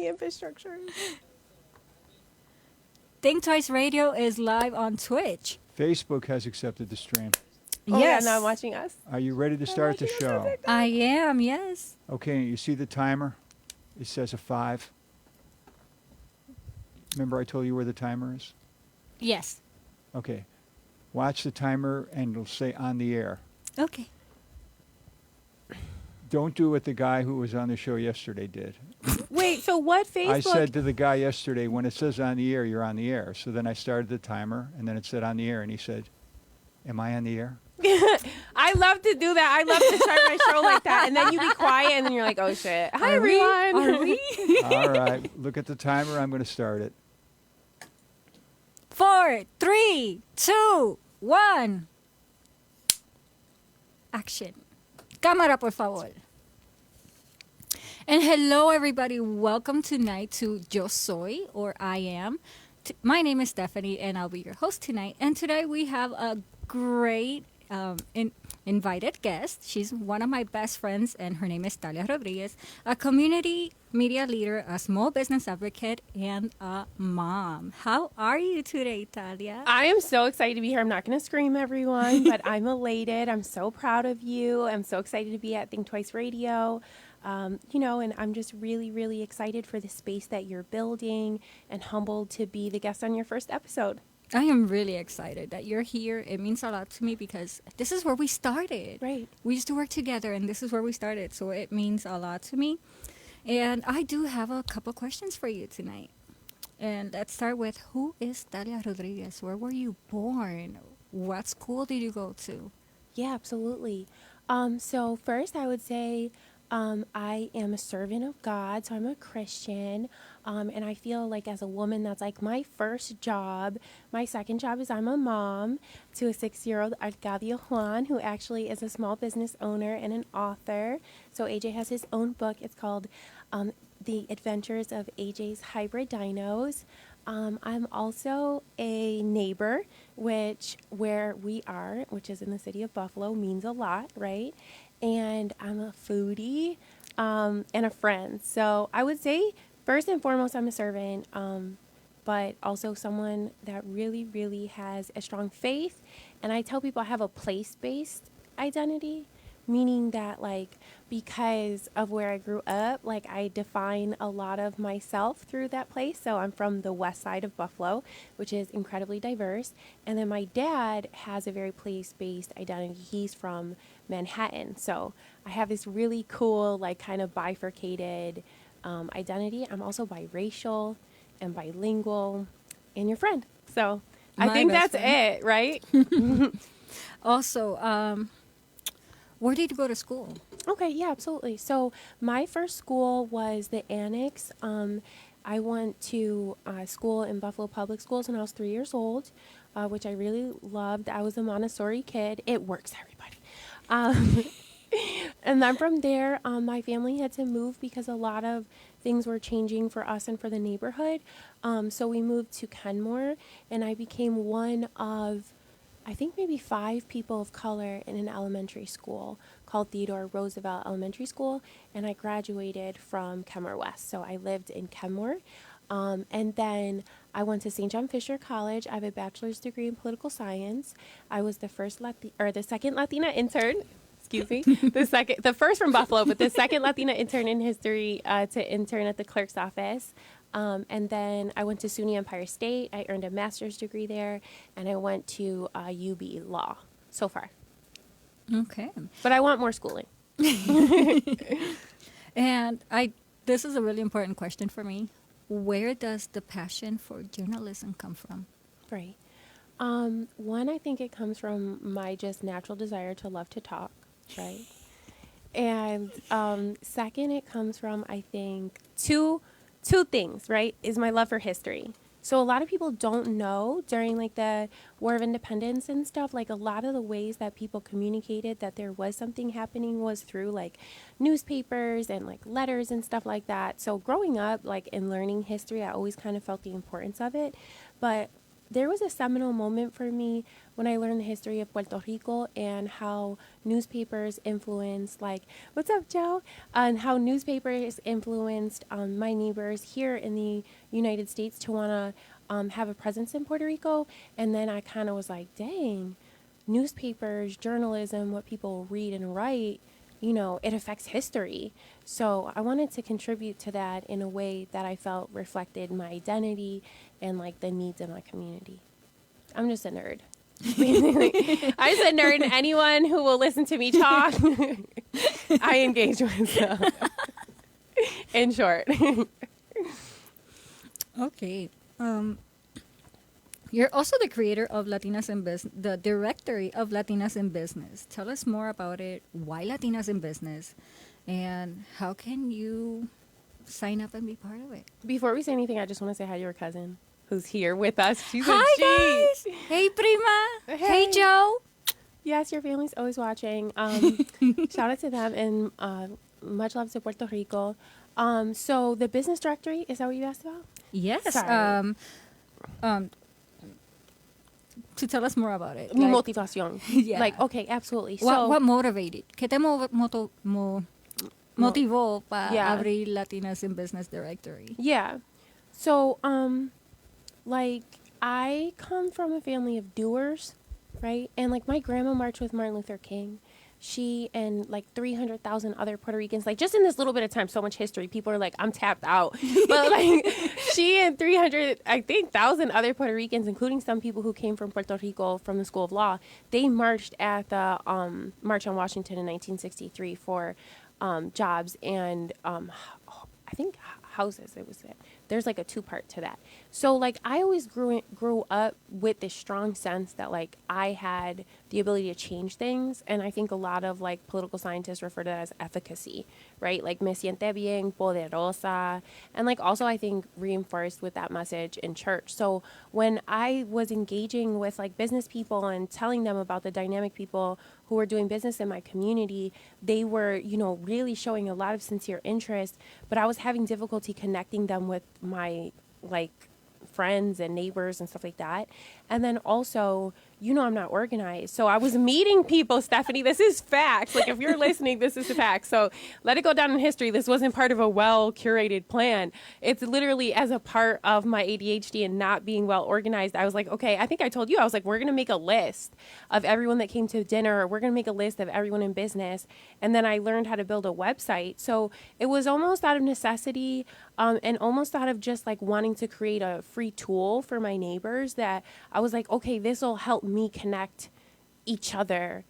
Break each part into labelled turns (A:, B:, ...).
A: infrastructure.
B: Think Twice Radio is live on Twitch.
C: Facebook has accepted the stream.
A: Oh,
B: Yes.
A: yeah, now watching us.
C: Are you ready to start the show?
B: I am, yes.
C: Okay, you see the timer? It says a 5. Remember I told you where the timer is?
B: Yes.
C: Okay. Watch the timer and it'll say on the air.
B: Okay.
C: Don't do what the guy who was on the show yesterday did.
A: Wait, so what Facebook?
C: I said to the guy yesterday, when it says on the air, you're on the air. So then I started the timer, and then it said on the air, and he said, am I on the air?
A: I love to do that. I love to start my show like that. And then you be quiet, and then you're like, oh, shit. Hi, everyone.
B: Are we?
C: All right. Look at the timer. I'm going to start it.
B: 4, 3, 2, 1. Action. Cámara, por favor. And hello, everybody. Welcome tonight to Yo Soy, or I Am. My name is Stephannie, and I'll be your host tonight. And today we have a great invited guest. She's one of my best friends, and her name is Talia Rodiguez, a community media leader, a small business advocate, and a mom. How are you today, Talia?
A: I am so excited to be here. I'm not going to scream, everyone, but I'm elated. I'm so proud of you. I'm so excited to be at Think Twice Radio. And I'm just really, really excited for the space that you're building and humbled to be the guest on your first episode.
B: I am really excited that you're here. It means a lot to me because this is where we started.
A: Right.
B: We used to work together, and this is where we started. So it means a lot to me. And I do have a couple questions for you tonight. And let's start with, who is Talia Rodiguez? Where were you born? What school did you go to?
A: Yeah, absolutely. So first I would say I am a servant of God, so I'm a Christian, and I feel like as a woman, that's like my first job. My second job is I'm a mom to a 6-year-old Arcadio Juan, who actually is a small business owner and an author. So AJ has his own book. It's called The Adventures of AJ's Hybrid Dinos. I'm also a neighbor, where we are, which is in the city of Buffalo, means a lot, right? And I'm a foodie and a friend. So I would say, first and foremost, I'm a servant, but also someone that really, really has a strong faith. And I tell people I have a place-based identity, meaning that, like, because of where I grew up, like, I define a lot of myself through that place. So I'm from the west side of Buffalo, which is incredibly diverse. And then my dad has a very place-based identity. He's from Manhattan. So I have this really cool, like, kind of bifurcated identity. I'm also biracial and bilingual and your friend. So I think that's it, right?
B: Also, where did you go to school?
A: Okay, yeah, absolutely. So my first school was the Annex. I went to school in Buffalo Public Schools when I was 3 years old, which I really loved. I was a Montessori kid. It works, everybody. And then from there, my family had to move because a lot of things were changing for us and for the neighborhood. So we moved to Kenmore, and I became one of, I think, maybe 5 people of color in an elementary school called Theodore Roosevelt Elementary School, and I graduated from Kenmore West. So I lived in Kenmore, and then I went to St. John Fisher College. I have a bachelor's degree in political science. I was the second Latina intern. Excuse me, the first from Buffalo, but the second Latina intern in history to intern at the clerk's office. And then I went to SUNY Empire State. I earned a master's degree there, and I went to UB Law so far.
B: Okay.
A: But I want more schooling.
B: And this is a really important question for me. Where does the passion for journalism come from?
A: Right. One, I think it comes from my just natural desire to love to talk, right? And second, it comes from, I think, two things, right, is my love for history. So a lot of people don't know during, like, the War of Independence and stuff, like, a lot of the ways that people communicated that there was something happening was through, like, newspapers and, like, letters and stuff like that. So growing up, like, and learning history, I always kind of felt the importance of it. But there was a seminal moment for me when I learned the history of Puerto Rico and how newspapers influenced, like, what's up, Joe? And how newspapers influenced my neighbors here in the United States to want to have a presence in Puerto Rico. And then I kind of was like, dang, newspapers, journalism, what people read and write, it affects history. So I wanted to contribute to that in a way that I felt reflected my identity and like the needs of my community. I'm just a nerd. I'm just a nerd, and anyone who will listen to me talk, I engage with. So. In short.
B: Okay. You're also the creator of Latinas in Business, the directory of Latinas in Business. Tell us more about it. Why Latinas in Business? And how can you sign up and be part of it?
A: Before we say anything, I just want to say hi to your cousin who's here with us. She's
B: Hi,
A: a G.
B: guys. Hey, Prima. Hey,
A: Hey.
B: Joe.
A: Yes, your family's always watching. Shout out to them and much love to Puerto Rico. So the business directory, is that what you asked about?
B: Yes.
A: Sorry.
B: To tell us more about it.
A: Mi motivación.
B: Yeah.
A: Like, okay, absolutely. So,
B: What motivated? ¿Qué te motivó para
A: Yeah.
B: abrir Latinas in Business Directory?
A: yeah. So, like, I come from a family of doers, right? And, like, my grandma marched with Martin Luther King. She and, like, 300,000 other Puerto Ricans, like, just in this little bit of time, so much history, people are like, I'm tapped out. But, like, she and 300, I think, 1,000 other Puerto Ricans, including some people who came from Puerto Rico from the School of Law, they marched at the March on Washington in 1963 for jobs and, I think, houses. It was it. There's like a two-part to that. So like I always grew up with this strong sense that like I had the ability to change things, and I think a lot of like political scientists refer to that as efficacy, right? Like me siente bien poderosa, and like also I think reinforced with that message in church. So when I was engaging with like business people and telling them about the dynamic people who were doing business in my community, they were, really showing a lot of sincere interest, but I was having difficulty connecting them with my like friends and neighbors and stuff like that. And then also, I'm not organized. So I was meeting people, Stephannie. This is facts. Like, if you're listening, this is a fact. So let it go down in history. This wasn't part of a well-curated plan. It's literally as a part of my ADHD and not being well organized. I was like, okay, I think I told you, I was like, we're going to make a list of everyone that came to dinner. We're going to make a list of everyone in business. And then I learned how to build a website. So it was almost out of necessity and almost out of just like wanting to create a free tool for my neighbors that I was like, okay, this will help me connect each other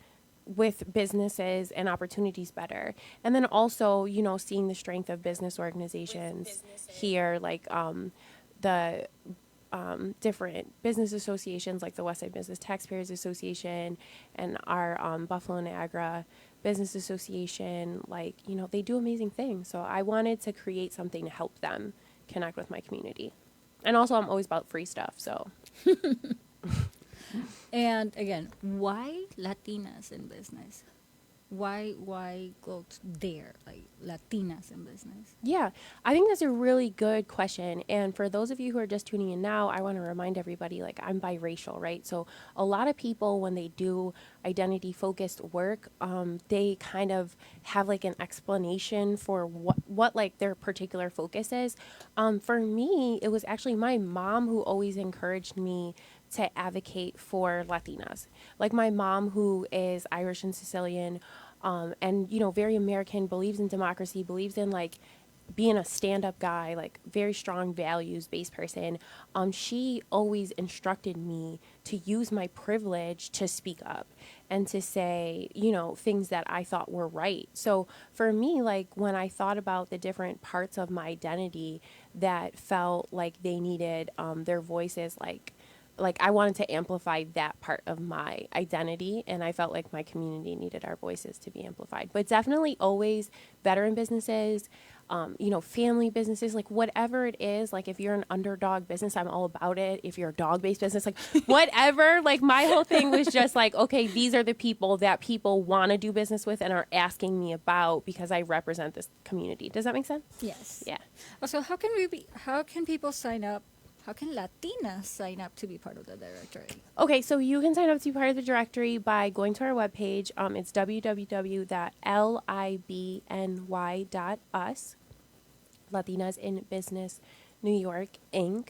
A: with businesses and opportunities better. And then also, seeing the strength of business organizations here, like the different business associations like the Westside Business Taxpayers Association and our Buffalo Niagara Business Association, like, they do amazing things. So I wanted to create something to help them connect with my community. And also I'm always about free stuff, so.
B: And again, why Latinas in business? Why go there, like Latinas in business?
A: Yeah, I think that's a really good question. And for those of you who are just tuning in now, I want to remind everybody, like, I'm biracial, right? So a lot of people, when they do identity-focused work, they kind of have, like, an explanation for what like, their particular focus is. For me, it was actually my mom who always encouraged me to advocate for Latinas. Like my mom, who is Irish and Sicilian, and, very American, believes in democracy, believes in like being a stand-up guy, like very strong values-based person. She always instructed me to use my privilege to speak up and to say, things that I thought were right. So for me, like when I thought about the different parts of my identity that felt like they needed their voices, like I wanted to amplify that part of my identity, and I felt like my community needed our voices to be amplified. But definitely always veteran businesses, family businesses, like whatever it is. Like if you're an underdog business, I'm all about it. If you're a dog-based business, like whatever, like my whole thing was just like, okay, these are the people that people want to do business with and are asking me about because I represent this community. Does that make sense?
B: Yes.
A: Yeah.
B: Also, how can people sign up? how can Latinas sign up to be part of the directory?
A: Okay, so you can sign up to be part of the directory by going to our webpage. It's www.libny.us, Latinas in Business New York, Inc.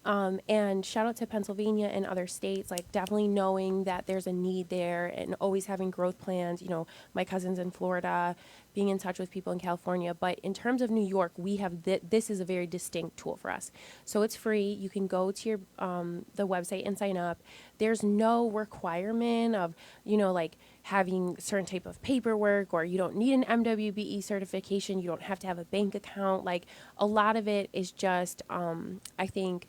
A: And shout out to Pennsylvania and other states, like definitely knowing that there's a need there and always having growth plans. You know, my cousins in Florida, being in touch with people in California. But in terms of New York, we have this is a very distinct tool for us. So it's free. You can go to your the website and sign up. There's no requirement of, you know, like having certain type of paperwork, or you don't need an MWBE certification. You don't have to have a bank account. Like a lot of it is just, I think,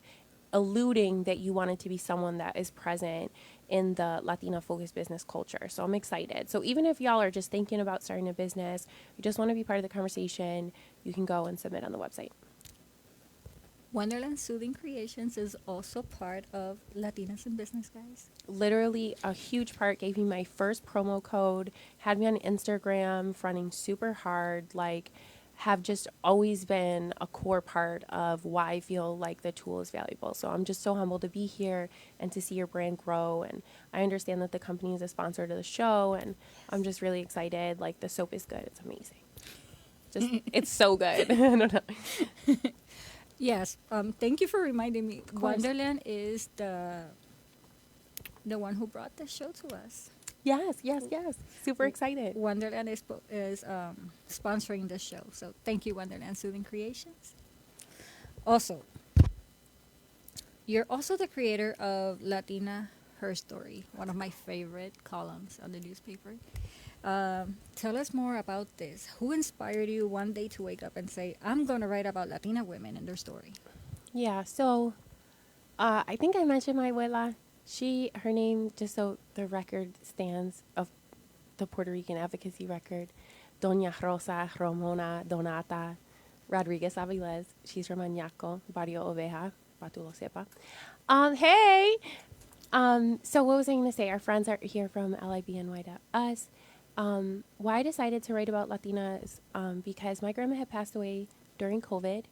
A: alluding that you want it to be someone that is present in the Latina focused business culture. So I'm excited. So even if y'all are just thinking about starting a business, you just want to be part of the conversation, you can go and submit on the website.
B: Wonderland Soothing Creations is also part of Latinas in Business, guys.
A: Literally a huge part, gave me my first promo code, had me on Instagram, running super hard, like have just always been a core part of why I feel like the tool is valuable. So I'm just so humbled to be here and to see your brand grow. And I understand that the company is a sponsor to the show, and I'm just really excited. Like the soap is good. It's amazing. Just, it's so good. I don't know.
B: Yes. Thank you for reminding me.
A: course.
B: Wonderland is the one who brought the show to us.
A: Yes. Super excited.
B: Wonderland is sponsoring the show. So thank you, Wonderland Soothing Creations. Also, you're also the creator of Latina Her Story, one of my favorite columns on the newspaper. Tell us more about this. Who inspired you one day to wake up and say, I'm going to write about Latina women and their story?
A: Yeah, so I think I mentioned my abuela. Her name, just so the record stands of the Puerto Rican advocacy record, Doña Rosa Ramona Donata Rodriguez Aviles. She's from Añaco, Barrio Oveja, pa tu lo sepa. Hey! So what was I going to say? Our friends are here from LIBNY.us. Why I decided to write about Latinas, because my grandma had passed away during COVID.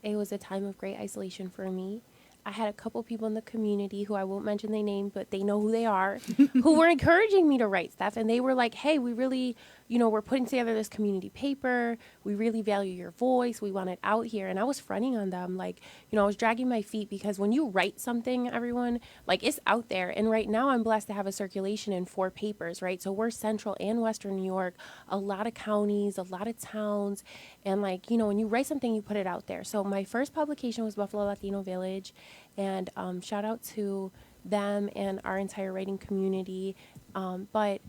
A: It was a time of great isolation for me. I had a couple people in the community who I won't mention their name, but they know who they are, who were encouraging me to write stuff. And they were like, hey, we really, we're putting together this community paper. We really value your voice. We want it out here. And I was fronting on them. Like, I was dragging my feet, because when you write something, everyone, like, it's out there. And right now I'm blessed to have a circulation in 4 papers, right? So we're central and western New York, a lot of counties, a lot of towns. And like, when you write something, you put it out there. So my first publication was Buffalo Latino Village. And shout out to them and our entire writing community. But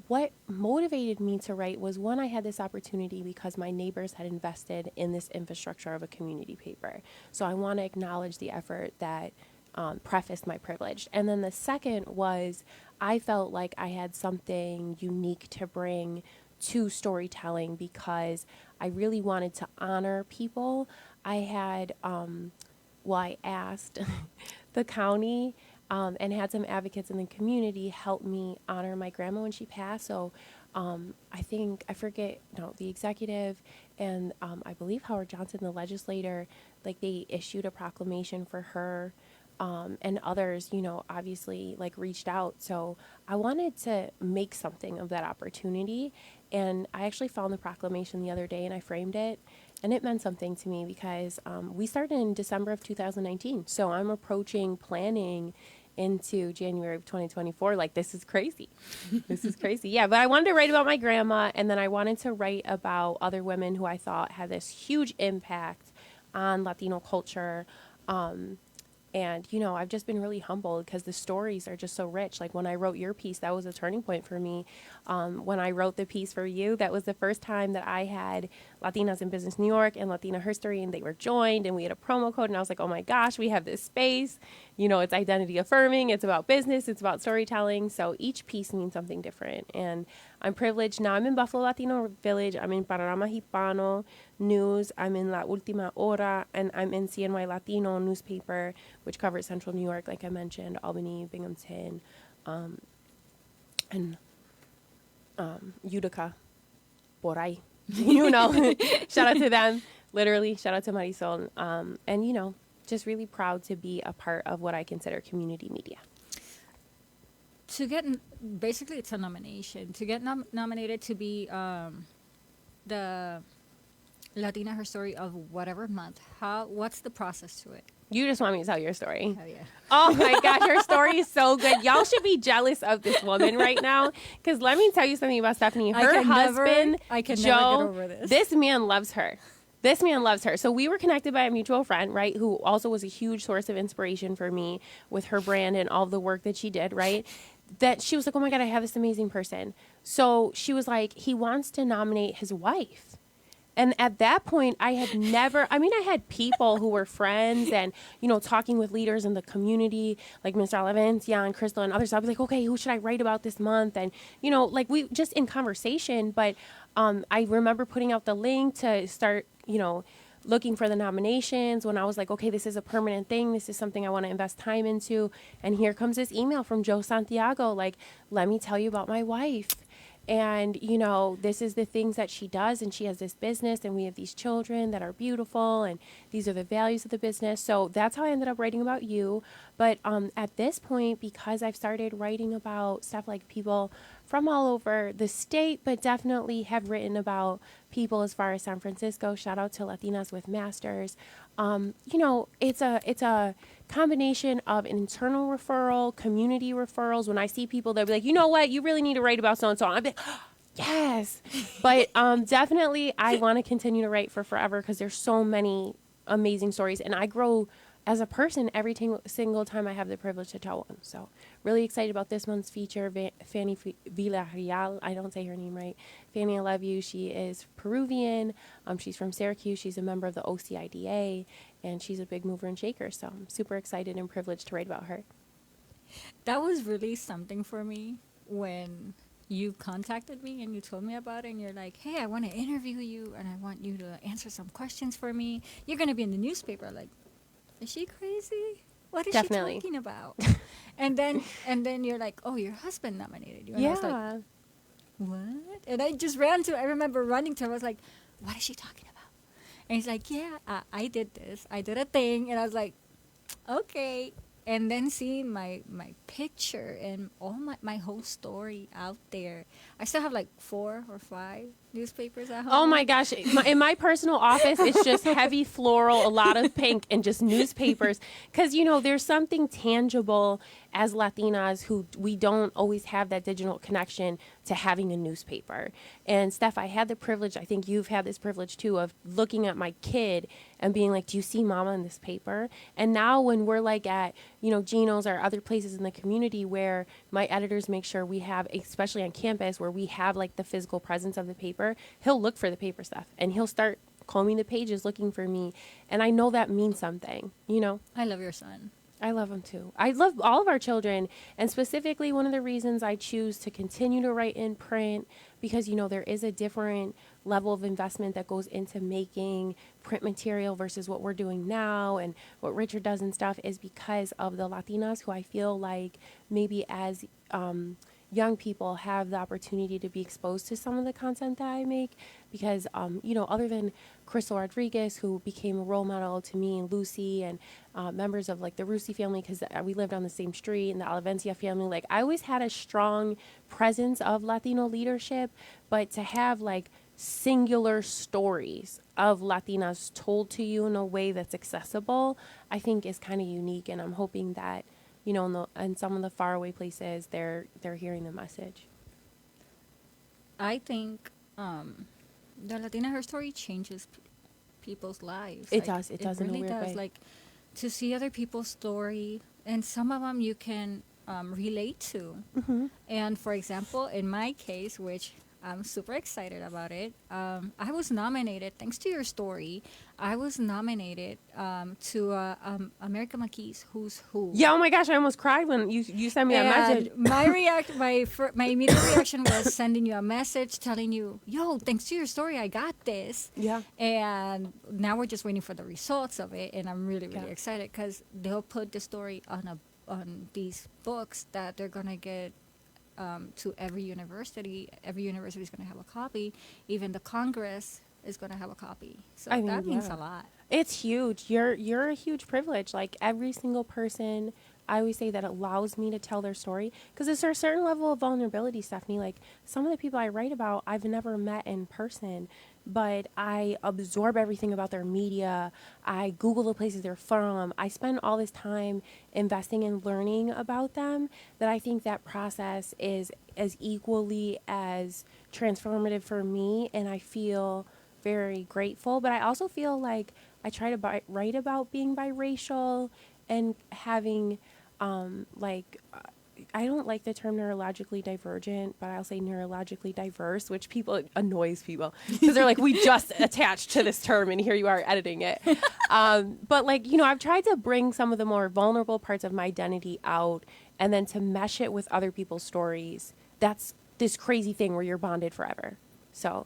A: what motivated me to write was, one, I had this opportunity because my neighbors had invested in this infrastructure of a community paper. So I want to acknowledge the effort that prefaced my privilege. And then the second was, I felt like I had something unique to bring to storytelling, because I really wanted to honor people. I had, I asked the county and had some advocates in the community help me honor my grandma when she passed. So the executive and I believe Howard Johnson, the legislator, like they issued a proclamation for her. And others, obviously like reached out. So I wanted to make something of that opportunity. And I actually found the proclamation the other day and I framed it. And it meant something to me because we started in December of 2019. So I'm approaching planning into January of 2024. Like, this is crazy. This is crazy. Yeah, but I wanted to write about my grandma. And then I wanted to write about other women who I thought had this huge impact on Latino culture. And, I've just been really humbled because the stories are just so rich. Like when I wrote your piece, that was a turning point for me. When I wrote the piece for you, that was the first time that I had Latinas in Business New York and Latina Her Story, and they were joined, and we had a promo code. And I was like, oh my gosh, we have this space. It's identity affirming. It's about business. It's about storytelling. So each piece means something different. And I'm privileged. Now I'm in Buffalo Latino Village. I'm in Panorama Hispano News. I'm in La Última Hora, and I'm in CNY Latino newspaper, which covers Central New York, like I mentioned, Albany, Binghamton, and Utica, por ahí. Shout out to them. Literally, shout out to Marisol. And just really proud to be a part of what I consider community media.
B: To get basically, it's a nomination. To get nominated to be the Latina Her Story of whatever month. What's the process to it?
A: You just want me to tell your story.
B: Oh yeah.
A: Oh my gosh, her story is so good. Y'all should be jealous of this woman right now. Because let me tell you something about Stephannie. Her husband,
B: I can
A: Joe,
B: never get over this.
A: man loves her. This man loves her. So we were connected by a mutual friend, right, who also was a huge source of inspiration for me with her brand and all of the work that she did, right? That she was like, oh my God, I have this amazing person. So she was like, he wants to nominate his wife. And at that point, I had people who were friends and, talking with leaders in the community, like Mr. Alavencia and Crystal and others. I was like, okay, who should I write about this month? And, we just in conversation. But I remember putting out the link to start, looking for the nominations when I was like, okay, this is a permanent thing. This is something I want to invest time into. And here comes this email from Joe Santiago, like, let me tell you about my wife. And, this is the things that she does, and she has this business, and we have these children that are beautiful, and these are the values of the business. So that's how I ended up writing about you. But at this point, because I've started writing about stuff like people from all over the state, but definitely have written about people as far as San Francisco, shout out to Latinas with Masters. It's a combination of an internal referral, community referrals. When I see people, they'll be like, you know what, you really need to write about so-and-so. I'm like, oh, yes. But definitely I want to continue to write for forever because there's so many amazing stories. And I grow as a person every single time I have the privilege to tell one. So really excited about this month's feature, Fanny Villarreal. I don't say her name right. Fanny, I love you. She is Peruvian. She's from Syracuse. She's a member of the OCIDA, and she's a big mover and shaker. So I'm super excited and privileged to write about her.
B: That was really something for me when you contacted me and you told me about it, and you're like, hey, I want to interview you, and I want you to answer some questions for me. You're going to be in the newspaper. Like, is she crazy? What is she talking about? and then you're like, oh, your husband nominated you. And I was like, what? And I remember running to him. I was like, what is she talking about? And he's like, yeah, I did this. I did a thing. And I was like, okay. And then seeing my picture and all my whole story out there. I still have like 4 or 5 newspapers at home.
A: Oh my gosh. In my personal office, it's just heavy floral, a lot of pink, and just newspapers. Because, there's something tangible as Latinas who we don't always have that digital connection to having a newspaper. And Steph, I had the privilege, I think you've had this privilege too, of looking at my kid and being like, do you see mama in this paper? And now when we're like at, Gino's or other places in the community where my editors make sure we have, especially on campus, where we have like the physical presence of the paper, he'll look for the paper stuff and he'll start combing the pages looking for me. And I know that means something,
B: I love your son.
A: I love him too. I love all of our children. And specifically, one of the reasons I choose to continue to write in print, because, there is a different level of investment that goes into making print material versus what we're doing now and what Richard does and stuff, is because of the Latinas who I feel like maybe as young people have the opportunity to be exposed to some of the content that I make. Because, other than Crystal Rodiguez, who became a role model to me and Lucy and members of like the Rusi family, because we lived on the same street, and the Alavencia family, like I always had a strong presence of Latino leadership, but to have like singular stories of Latinas told to you in a way that's accessible, I think is kind of unique. And I'm hoping that, in some of the faraway places, they're hearing the message.
B: I think the Latina Her Story changes people's lives.
A: It does. It does
B: really
A: in a weird way.
B: Like, to see other people's story, and some of them you can relate to.
A: Mm-hmm.
B: And for example, in my case, which I'm super excited about it, I was nominated, thanks to your story, I was nominated to America McKee's Who's Who.
A: Yeah, oh my gosh, I almost cried when you sent me that message.
B: My immediate reaction was sending you a message telling you, yo, thanks to your story, I got this.
A: Yeah.
B: And now we're just waiting for the results of it, and I'm really, really excited because they'll put the story on these books that they're going to get to every university. Every university is going to have a copy. Even the Congress is going to have a copy. So that means a lot.
A: It's huge. You're a huge privilege. Like every single person, I always say that allows me to tell their story because it's a certain level of vulnerability, Stephannie. Like some of the people I write about, I've never met in person, but I absorb everything about their media. I Google the places they're from. I spend all this time investing in learning about them that I think that process is as equally as transformative for me, and I feel very grateful. But I also feel like I try to write about being biracial and having, I don't like the term neurologically divergent, but I'll say neurologically diverse, which people annoys people because they're like, we just attached to this term and here you are editing it. But like, I've tried to bring some of the more vulnerable parts of my identity out and then to mesh it with other people's stories. That's this crazy thing where you're bonded forever. So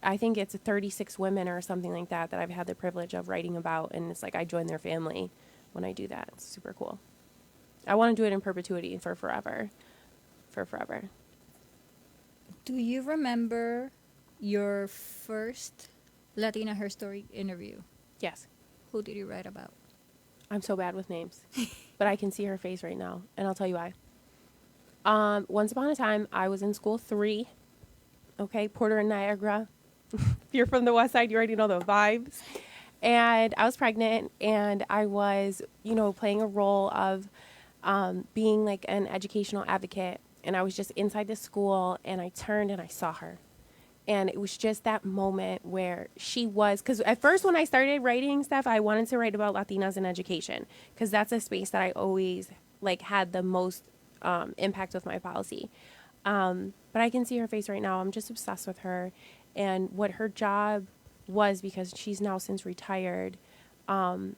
A: I think it's 36 women or something like that I've had the privilege of writing about. And it's like I join their family when I do that. It's super cool. I want to do it in perpetuity for forever. For forever.
B: Do you remember your first Latina Her Story interview?
A: Yes.
B: Who did you write about?
A: I'm so bad with names. But I can see her face right now. And I'll tell you why. Once upon a time, I was in school 3. Okay, Porter and Niagara. If you're from the West Side, you already know the vibes. And I was pregnant, and I was, playing a role of being like an educational advocate. And I was just inside the school, and I turned and I saw her. And it was just that moment where she was, because at first when I started writing stuff, I wanted to write about Latinas in education, because that's a space that I always like had the most impact with my policy. But I can see her face right now. I'm just obsessed with her and what her job was, because she's now since retired. And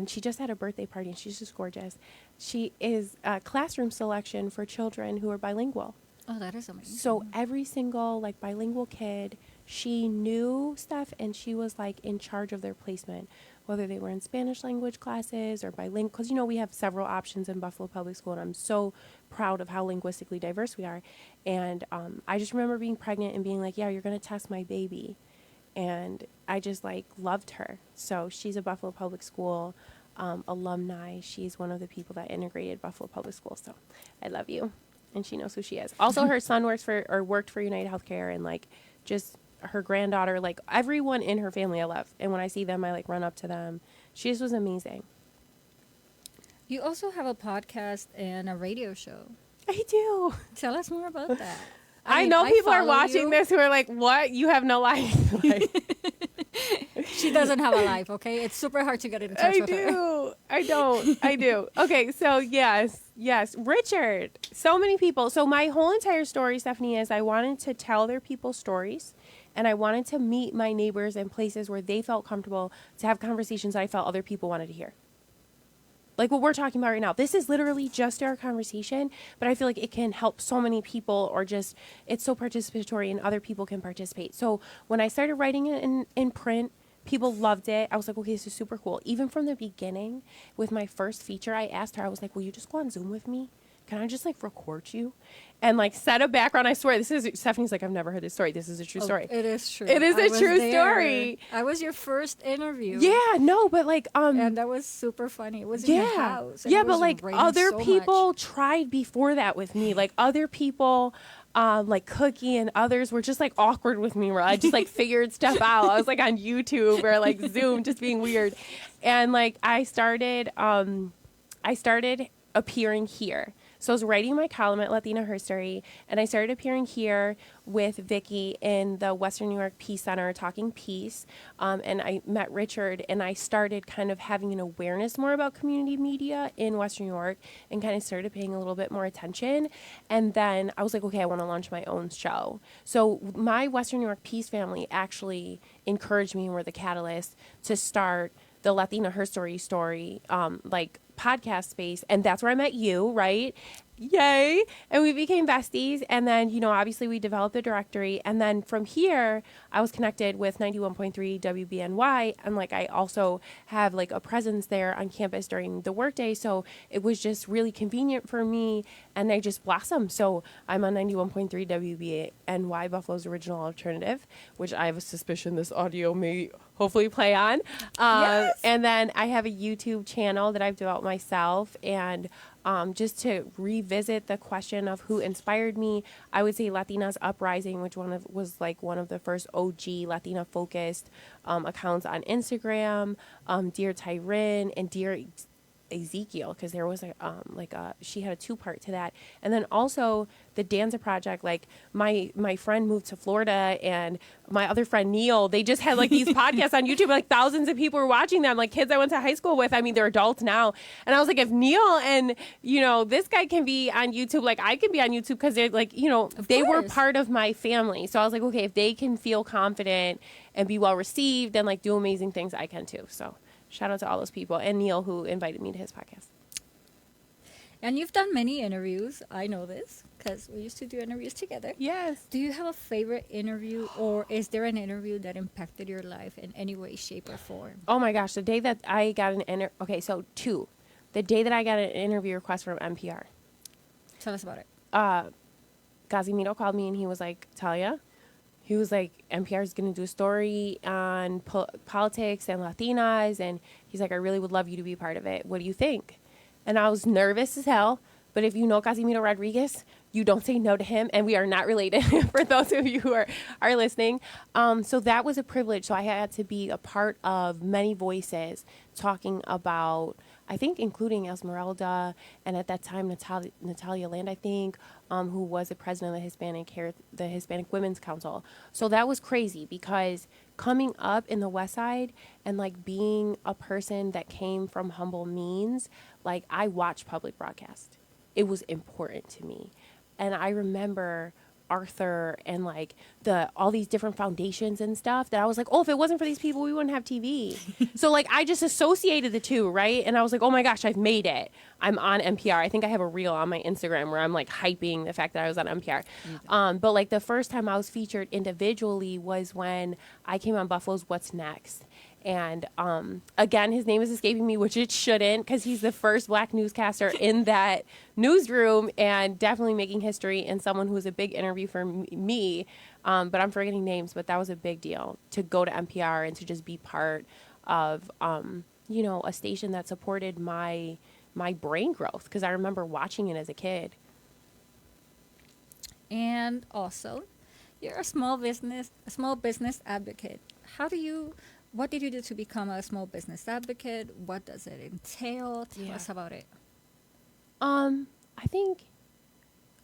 A: she just had a birthday party, and she's just gorgeous. She is a classroom selection for children who are bilingual.
B: Oh, that is amazing.
A: So every single like bilingual kid, she knew stuff, and she was like in charge of their placement, whether they were in Spanish language classes or bilingual. Because we have several options in Buffalo Public School, and I'm so proud of how linguistically diverse we are. And I just remember being pregnant and being like, yeah, you're going to test my baby. And I just like loved her. So she's a Buffalo Public School alumni. She's one of the people that integrated Buffalo Public School. So I love you. And she knows who she is. Also, her son worked for United Healthcare, and like just her granddaughter, like everyone in her family I love. And when I see them, I like run up to them. She just was amazing.
B: You also have a podcast and a radio show.
A: I do.
B: Tell us more about that.
A: I
B: mean,
A: know
B: I
A: people are
B: follow
A: watching
B: you.
A: this who are like, what? You have no life. Like,
B: She doesn't have a life, okay? It's super hard to get in touch
A: I
B: with her.
A: do. I don't. I do. Okay, so yes. Richard. So many people. So my whole entire story, Stephannie, is I wanted to tell their people's stories, and I wanted to meet my neighbors in places where they felt comfortable to have conversations that I felt other people wanted to hear. Like what we're talking about right now. This is literally just our conversation, but I feel like it can help so many people, or just it's so participatory and other people can participate. So when I started writing it in print, people loved it. I was like, okay, this is super cool. Even from the beginning with my first feature, I asked her, I was like, will you just go on Zoom with me? Can I just like record you and like set a background? I swear, this is Stephanie's like, I've never heard this story. This is a true story.
B: It is true.
A: It is
B: I
A: a
B: was
A: true
B: there.
A: story.
B: I was your first interview.
A: Yeah, no, but like,
B: And that was super funny. It was in your house. and
A: yeah,
B: it
A: but
B: was
A: like
B: raining
A: other
B: so
A: people
B: much.
A: tried before that with me. Like other people, like Cookie and others were just like awkward with me, where I just like figured stuff out. I was like on YouTube or like Zoom, just being weird. And like I started appearing here. So I was writing my column at Latina Her Story, and I started appearing here with Vicky in the Western New York Peace Center talking peace. And I met Richard, and I started kind of having an awareness more about community media in Western New York, and kind of started paying a little bit more attention. And then I was like, okay, I want to launch my own show. So my Western New York Peace family actually encouraged me and were the catalyst to start the Latina Her Story like podcast space, and that's where I met you, right? Yay. And we became besties. And then, obviously we developed the directory. And then from here, I was connected with 91.3 WBNY. And like, I also have like a presence there on campus during the workday. So it was just really convenient for me. And I just blossomed. So I'm on 91.3 WBNY, Buffalo's original alternative, which I have a suspicion this audio may hopefully play on.
B: Yes.
A: And then I have a YouTube channel that I've developed myself. And just to revisit the question of who inspired me, I would say Latinas Uprising, which was like one of the first OG Latina focused accounts on Instagram, Dear Tyrin and Dear Ezekiel, because there was she had a 2-part to that. And then also the Danza Project, like my friend moved to Florida, and my other friend Neil, they just had like these podcasts on YouTube, like thousands of people were watching them, like kids I went to high school with. I mean, they're adults now. And I was like, if Neil and this guy can be on YouTube, like I can be on YouTube, because they're like, they were part of my family. So I was like, okay, if they can feel confident and be well received and like do amazing things, I can too. So shout out to all those people, and Neil, who invited me to his podcast.
B: And you've done many interviews. I know this because we used to do interviews together.
A: Yes.
B: Do you have a favorite interview, or is there an interview that impacted your life in any way, shape, or form?
A: Oh my gosh, the day that I got the day that I got an interview request from NPR.
B: Tell us about it.
A: Casimiro called me and he was like, Talia, he was like, NPR is going to do a story on politics and Latinas. And he's like, I really would love you to be part of it. What do you think? And I was nervous as hell. But if you know Casimiro Rodriguez, you don't say no to him. And we are not related, for those of you who are listening. So that was a privilege. So I had to be a part of many voices talking about, I think, including Esmeralda, and at that time, Natalia Land, I think, who was the president of the Hispanic Women's Council. So that was crazy, because coming up in the West Side and like being a person that came from humble means, like I watched public broadcast. It was important to me. And I remember Arthur and like all these different foundations and stuff that I was like, oh, if it wasn't for these people, we wouldn't have TV. So like I just associated the two, right? And I was like, oh my gosh, I've made it. I'm on NPR. I think I have a reel on my Instagram where I'm like hyping the fact that I was on NPR. But like the first time I was featured individually was when I came on Buffalo's What's Next. And again, his name is escaping me, which it shouldn't, because he's the first Black newscaster in that newsroom, and definitely making history, and someone who was a big interview for me. But I'm forgetting names, but that was a big deal to go to NPR and to just be part of, a station that supported my brain growth, because I remember watching it as a kid.
B: And also, you're a small business advocate. What did you do to become a small business advocate? What does it entail? Tell us about it.
A: I think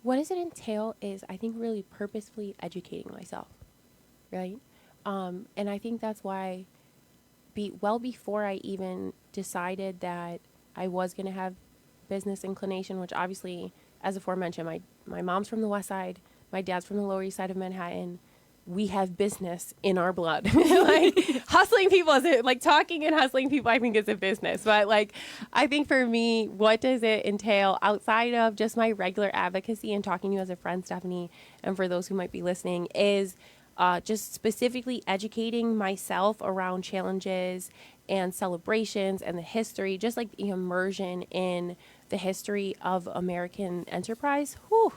A: what does it entail is, I think, really purposefully educating myself, right? And I think that's why before I even decided that I was going to have business inclination, which obviously, as aforementioned, my mom's from the West Side, my dad's from the Lower East Side of Manhattan. We have business in our blood. Like hustling people talking and hustling people, I think, is a business. But like, I think for me, what does it entail outside of just my regular advocacy and talking to you as a friend, Stephannie, and for those who might be listening, is just specifically educating myself around challenges and celebrations and the history, just like the immersion in the history of American enterprise. Whew.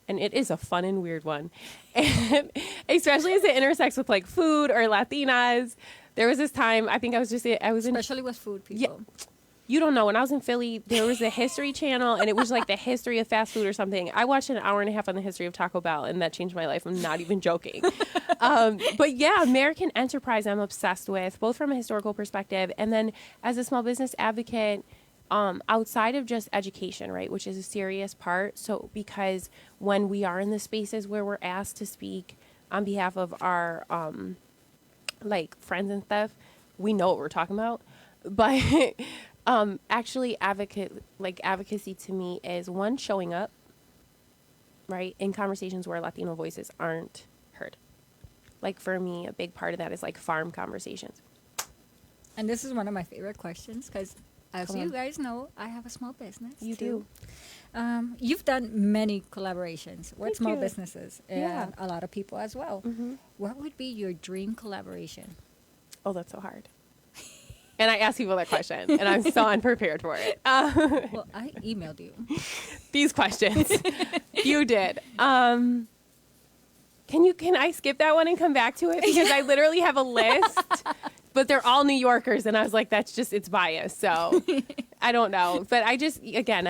A: And it is a fun and weird one. And especially as it intersects with like food or Latinas. There was this time, I think
B: Especially with food, people.
A: Yeah, you don't know. When I was in Philly, there was a History Channel, and it was like the history of fast food or something. I watched an hour and a half on the history of Taco Bell, and that changed my life. I'm not even joking. But yeah, American enterprise I'm obsessed with, both from a historical perspective and then as a small business advocate, outside of just education, right, which is a serious part. So because when we are in the spaces where we're asked to speak on behalf of our friends and stuff, we know what we're talking about. But actually advocacy to me is, one, showing up, right, in conversations where Latino voices aren't heard. Like for me, a big part of that is like farm conversations.
B: And this is one of my favorite questions, because As
A: Come
B: you
A: on.
B: guys know, I have a small business.
A: You
B: too.
A: do.
B: You've done many collaborations with
A: Thank
B: small
A: you.
B: businesses and
A: Yeah.
B: a lot of people as well.
A: Hmm.
B: What would be your dream collaboration?
A: Oh, that's so hard. And I ask people that question, and I'm so unprepared for it.
B: Well, I emailed you.
A: These questions, you did. Can I skip that one and come back to it, because I literally have a list, but they're all New Yorkers, and I was like, it's biased. So I don't know, but I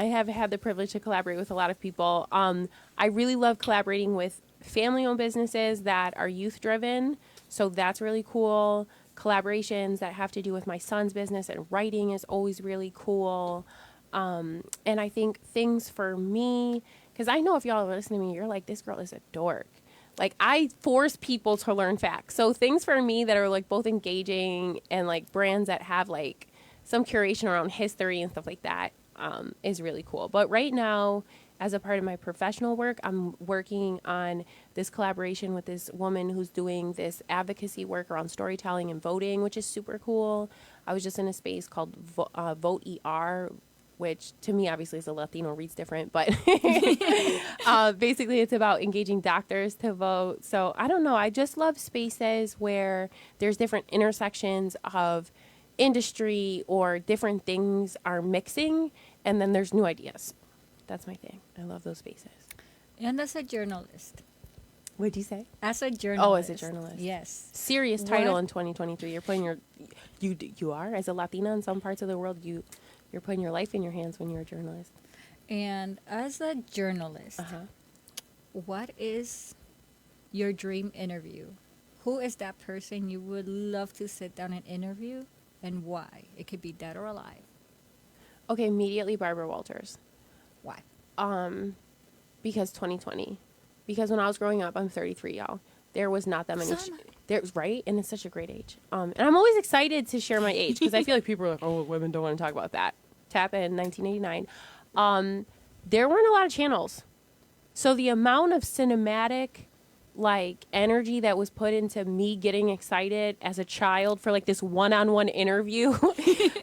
A: have had the privilege to collaborate with a lot of people. I really love collaborating with family-owned businesses that are youth-driven, so that's really cool. Collaborations that have to do with my son's business and writing is always really cool. And I think things for me, because I know if y'all are listening to me, you're like, this girl is a dork. Like, I force people to learn facts. So things for me that are like both engaging and like brands that have like some curation around history and stuff like that is really cool. But right now, as a part of my professional work, I'm working on this collaboration with this woman who's doing this advocacy work around storytelling and voting, which is super cool. I was just in a space called Vote ER, which to me obviously is a Latino, reads different, but basically it's about engaging doctors to vote. So I don't know. I just love spaces where there's different intersections of industry or different things are mixing, and then there's new ideas. That's my thing. I love those spaces.
B: And as a journalist.
A: What'd you say?
B: As a journalist.
A: Oh, as a journalist.
B: Yes.
A: Serious title
B: What?
A: in 2023. You're putting you are, as a Latina in some parts of the world, you're putting your life in your hands when you're a journalist.
B: And as a journalist, what is your dream interview? Who is that person you would love to sit down and interview, and why? It could be dead or alive.
A: Okay, immediately Barbara Walters.
B: Why?
A: Because 2020. Because when I was growing up, I'm 33, y'all. There was not that many.
B: Son.
A: There's right, and it's such a great age. And I'm always excited to share my age, because I feel like people are like, "Oh, women don't want to talk about that." Tap in 1989. There weren't a lot of channels, so the amount of cinematic like energy that was put into me getting excited as a child for like this one-on-one interview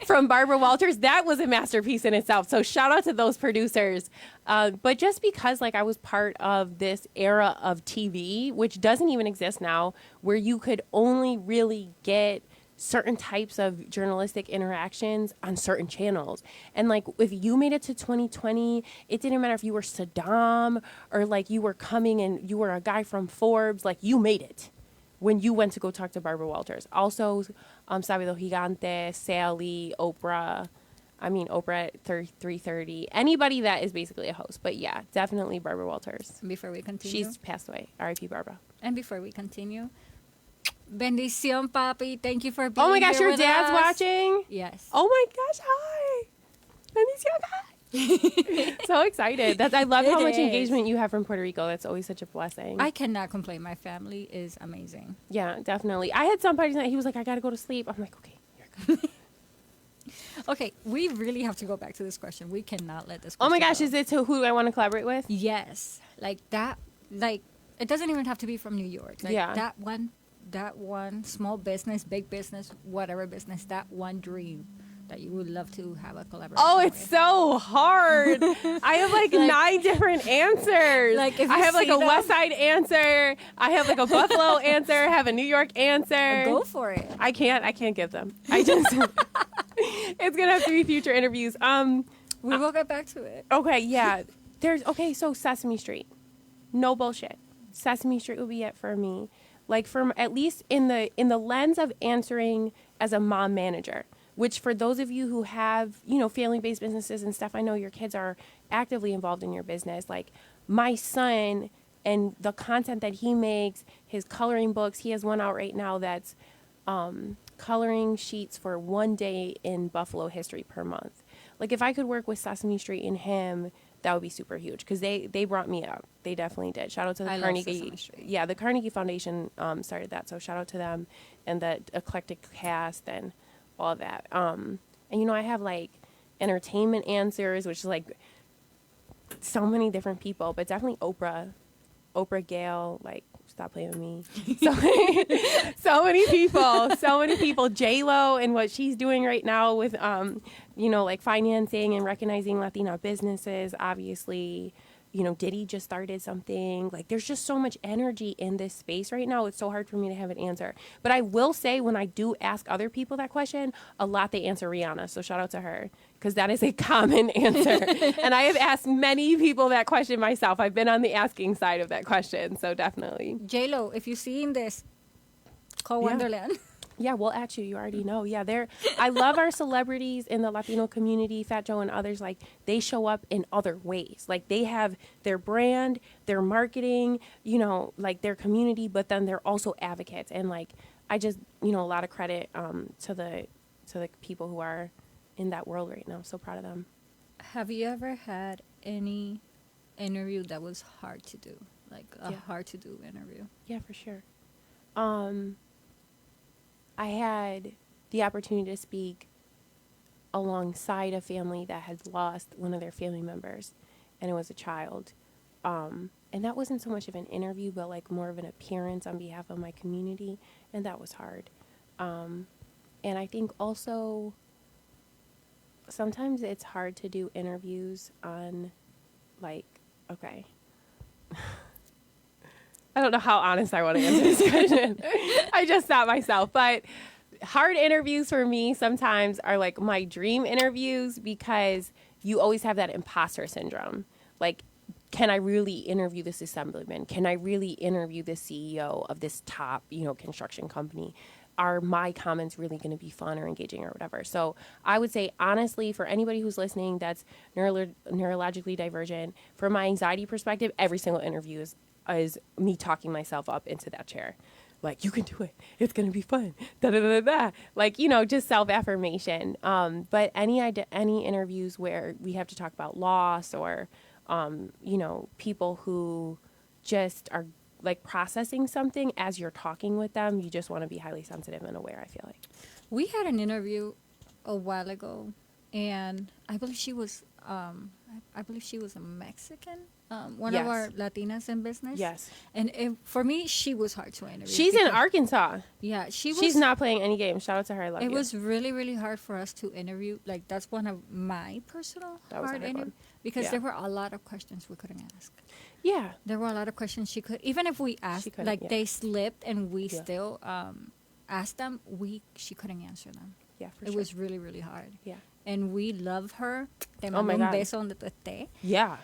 A: from Barbara Walters, that was a masterpiece in itself. So shout out to those producers. But just because like I was part of this era of TV, which doesn't even exist now, where you could only really get certain types of journalistic interactions on certain channels. And like if you made it to 2020, it didn't matter if you were Saddam or like you were coming and you were a guy from Forbes, like you made it when you went to go talk to Barbara Walters. Also, Sábado Gigante, Sally, Oprah. I mean, Oprah at 330. Anybody that is basically a host. But yeah, definitely Barbara Walters.
B: Before we continue.
A: She's passed away. R.I.P. Barbara.
B: And before we continue, bendición, papi. Thank you for being
A: Oh my gosh,
B: here
A: your
B: with
A: dad's
B: us.
A: watching?
B: Yes.
A: Oh my gosh, hi. Bendición. So excited. I love how
B: It
A: much
B: is.
A: engagement you have from Puerto Rico. That's always such a blessing.
B: I cannot complain. My family is amazing.
A: Yeah, definitely. I had somebody tonight, he was like, I got to go to sleep. I'm like, okay, you're good.
B: Okay, we really have to go back to this question. We cannot let this
A: Oh my
B: question
A: gosh,
B: go.
A: is it to who I want to collaborate with?
B: Yes. Like that, like, it doesn't even have to be from New York. Like
A: Yeah.
B: that one small business, big business, whatever business, that one dream that you would love to have a collaboration
A: Oh,
B: with.
A: it's so hard. I have like 9 different answers.
B: Like, if
A: I
B: you
A: have like
B: see
A: a
B: them-
A: West Side answer. I have like a Buffalo answer. I have a New York answer.
B: Go for it.
A: I can't give them. I just, it's going to have to be future interviews.
B: We will get back to it.
A: Okay, yeah. So Sesame Street. No bullshit. Sesame Street would be it for me. Like from at least in the lens of answering as a mom manager, which for those of you who have, family-based businesses and stuff, I know your kids are actively involved in your business. Like my son and the content that he makes, his coloring books, he has one out right now that's coloring sheets for 1 day in Buffalo history per month. Like if I could work with Sesame Street and him, that would be super huge because they brought me up. They definitely did. Shout out to the
B: I love
A: Carnegie.
B: Sesame Street.
A: Yeah, the Carnegie Foundation started that. So shout out to them and the eclectic cast and all of that. And I have like entertainment answers, which is like so many different people, but definitely Oprah Gale, like Stop playing with me. So, so many people. J-Lo and what she's doing right now with, like financing and recognizing Latina businesses. Obviously, Diddy just started something. Like, there's just so much energy in this space right now. It's so hard for me to have an answer. But I will say, when I do ask other people that question, a lot they answer Rihanna. So shout out to her, because that is a common answer. And I have asked many people that question myself. I've been on the asking side of that question. So definitely.
B: J-Lo, if you're seeing this, call Wonderland.
A: Yeah, we'll at you. You already know. Yeah, I love our celebrities in the Latino community, Fat Joe and others. Like, they show up in other ways. Like, they have their brand, their marketing, like their community, but then they're also advocates. And like, I just, a lot of credit to the people who are in that world right now. So proud of them.
B: Have you ever had any interview that was hard to do? Like a hard to do interview?
A: Yeah, for sure. I had the opportunity to speak alongside a family that had lost one of their family members, and it was a child. And that wasn't so much of an interview, but like more of an appearance on behalf of my community, and that was hard. And I think also sometimes it's hard to do interviews on, like, okay. I don't know how honest I want to answer this question. I just stopped myself. But hard interviews for me sometimes are like my dream interviews, because you always have that imposter syndrome. Like, can I really interview this assemblyman? Can I really interview the CEO of this top, construction company? Are my comments really going to be fun or engaging or whatever? So I would say, honestly, for anybody who's listening that's neurologically divergent, from my anxiety perspective, every single interview is me talking myself up into that chair. Like, you can do it. It's going to be fun. Da, da, da, da. Like, just self-affirmation. But any interviews where we have to talk about loss or, people who just are like processing something as you're talking with them, you just want to be highly sensitive and aware, I feel like.
B: We had an interview a while ago, and I believe she was a Mexican, one of our Latinas in business.
A: Yes.
B: And for me, she was hard to interview.
A: She's in Arkansas.
B: Yeah,
A: she's not playing any games. Shout out to her. I love you.
B: It was really, really hard for us to interview. Like, that's one of my personal hard interviews, because there were a lot of questions we couldn't ask.
A: Yeah.
B: There were a lot of questions she could, even if we asked, they slipped and we still asked them, she couldn't answer them.
A: Yeah, for
B: sure. It was really, really hard.
A: Yeah.
B: And we love her. Te
A: Oh my
B: mando un
A: God.
B: beso donde tú estés.
A: Yeah.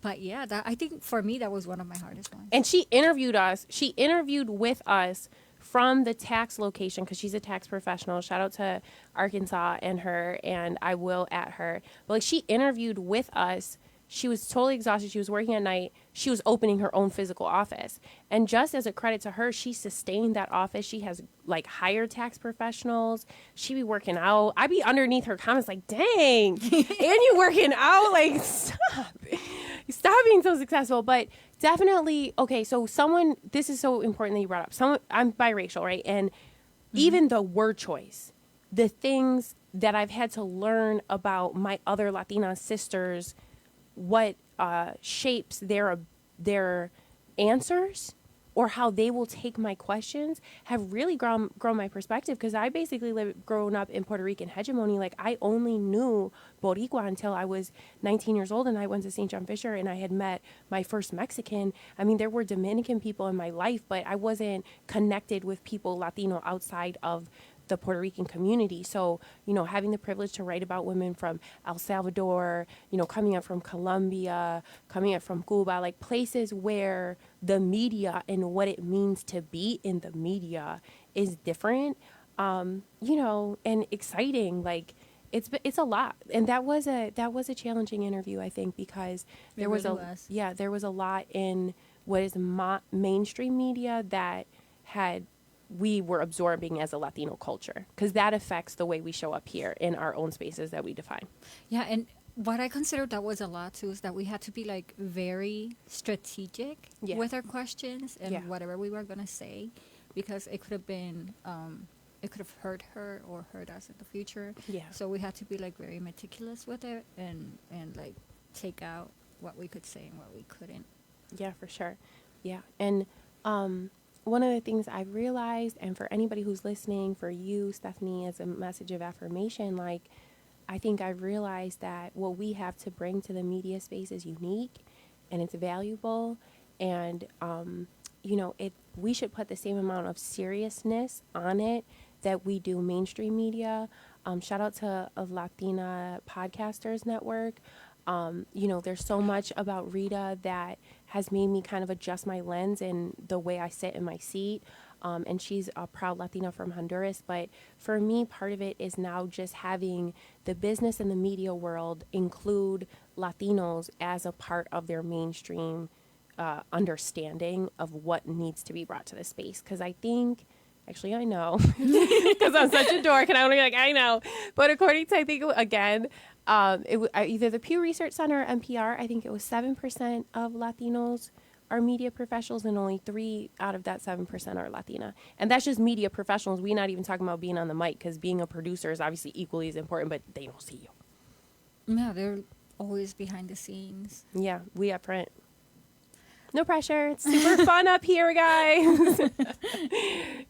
B: But yeah, I think for me that was one of my hardest ones.
A: And she interviewed us. She interviewed with us from the tax location, because she's a tax professional. Shout out to Arkansas and her, and I will at her. But like, she interviewed with us. She was totally exhausted. She was working at night. She was opening her own physical office. And just as a credit to her, she sustained that office. She has like hired tax professionals. She be working out. I be underneath her comments like, dang, and you working out? Like, stop being so successful. But definitely, okay, so this is so important that you brought up. I'm biracial, right? And even the word choice, the things that I've had to learn about my other Latina sisters, what shapes their answers or how they will take my questions, have really grown my perspective, because I basically grown up in Puerto Rican hegemony. Like, I only knew Boricua until I was 19 years old, and I went to St. John Fisher, and I had met my first Mexican. I mean, there were Dominican people in my life, but I wasn't connected with people Latino outside of the Puerto Rican community. So, having the privilege to write about women from El Salvador, coming up from Colombia, coming up from Cuba, like places where the media and what it means to be in the media is different, and exciting. Like, it's a lot. And that was a challenging interview, I think, because there was a lot in what is mainstream media that we were absorbing as a Latino culture, because that affects the way we show up here in our own spaces that we define.
B: Yeah, and what I consider that was a lot too is that we had to be like very strategic with our questions and whatever we were going to say, because it could have been, it could have hurt her or hurt us in the future. Yeah. So we had to be like very meticulous with it and like take out what we could say and what we couldn't.
A: Yeah, for sure. Yeah. And One of the things I've realized, and for anybody who's listening, for you, Stephannie, as a message of affirmation, like, I think I've realized that what we have to bring to the media space is unique and it's valuable. And, we should put the same amount of seriousness on it that we do mainstream media. Shout out to a Latina Podcasters Network. There's so much about Rita that has made me kind of adjust my lens and the way I sit in my seat. And she's a proud Latina from Honduras. But for me, part of it is now just having the business and the media world include Latinos as a part of their mainstream understanding of what needs to be brought to the space. Because I think, actually, I know, because I'm such a dork and I want to be like, I know. But according to, I think, again, either the Pew Research Center or NPR, I think it was 7% of Latinos are media professionals, and only 3 out of that 7% are Latina. And that's just media professionals. We're not even talking about being on the mic, because being a producer is obviously equally as important, but they don't see you.
B: Yeah, they're always behind the scenes.
A: Yeah, we up front. No pressure. It's super fun up here, guys.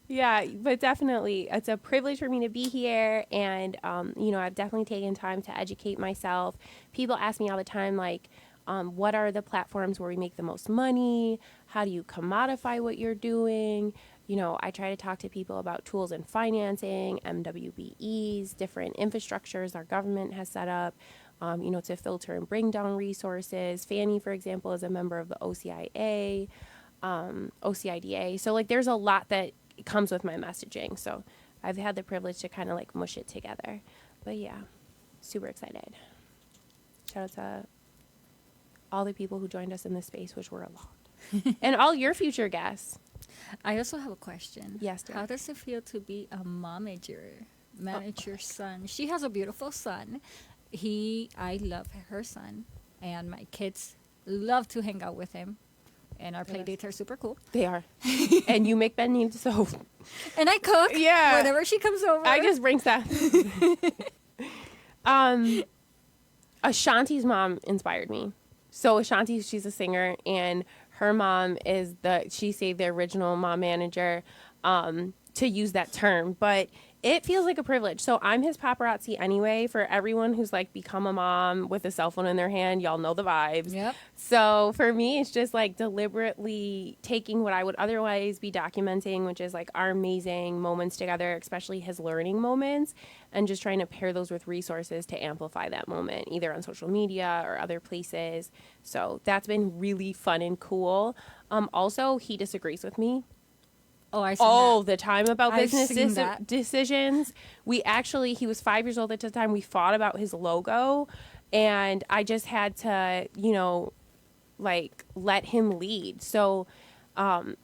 A: Yeah, but definitely, it's a privilege for me to be here. And, I've definitely taken time to educate myself. People ask me all the time, like, what are the platforms where we make the most money? How do you commodify what you're doing? I try to talk to people about tools and financing, MWBEs, different infrastructures our government has set up, to filter and bring down resources. Fannie, for example, is a member of the OCIA, OCIDA. So, like, there's a lot that comes with my messaging. So I've had the privilege to kind of, like, mush it together. But, yeah, super excited. Shout out to all the people who joined us in this space, which were a lot. And all your future guests.
B: I also have a question.
A: Yes, dear.
B: How does it feel to be a momager, manage your son? She has a beautiful son. I love her son, and my kids love to hang out with him, and our play dates are super cool.
A: They are. And you make Ben need so.
B: And I cook.
A: Yeah.
B: Whenever she comes over.
A: I just bring stuff. Ashanti's mom inspired me. So Ashanti, she's a singer, and her mom is she saved the original mom manager, to use that term, but it feels like a privilege. So I'm his paparazzi anyway. For everyone who's like become a mom with a cell phone in their hand, y'all know the vibes.
B: Yep.
A: So for me, it's just like deliberately taking what I would otherwise be documenting, which is like our amazing moments together, especially his learning moments, and just trying to pair those with resources to amplify that moment, either on social media or other places. So that's been really fun and cool. Also, he disagrees with me all the time about business decisions. He was 5 years old at the time. We fought about his logo, and I just had to, let him lead. So,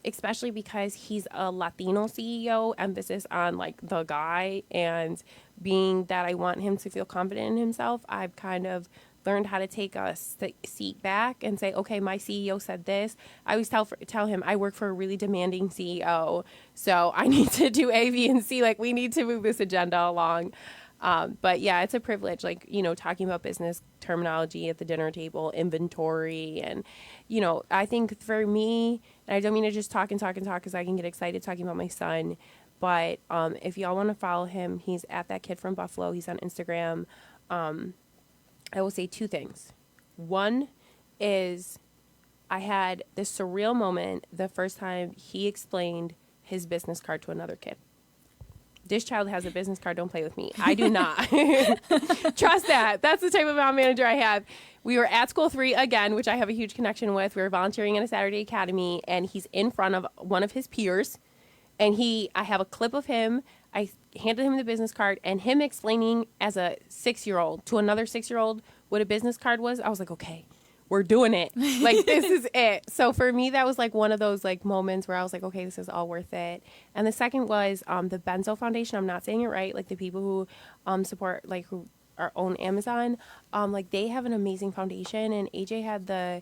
A: especially because he's a Latino CEO, emphasis on like the guy, and being that I want him to feel confident in himself, I've kind of learned how to take a seat back and say, okay, my CEO said this. I always tell him I work for a really demanding CEO, so I need to do A, B, and C. Like, we need to move this agenda along. But yeah, it's a privilege, like, talking about business terminology at the dinner table, inventory. And, I think for me, and I don't mean to just talk because I can get excited talking about my son. But if y'all want to follow him, he's at That Kid from Buffalo. He's on Instagram. I will say 2 things. One is I had this surreal moment the first time he explained his business card to another kid. This child has a business card. Don't play with me. I do not. Trust that. That's the type of mom manager I have. We were at School 3 again, which I have a huge connection with. We were volunteering at a Saturday academy, and he's in front of one of his peers. And I have a clip of him. I handed him the business card, and him explaining as a 6-year-old to another 6-year-old what a business card was. I was like, okay, we're doing it. Like, this is it. So for me, that was like one of those like moments where I was like, okay, this is all worth it. And the second was the Benzo Foundation. I'm not saying it right. Like, the people who support, like, who are own Amazon, like, they have an amazing foundation, and AJ had the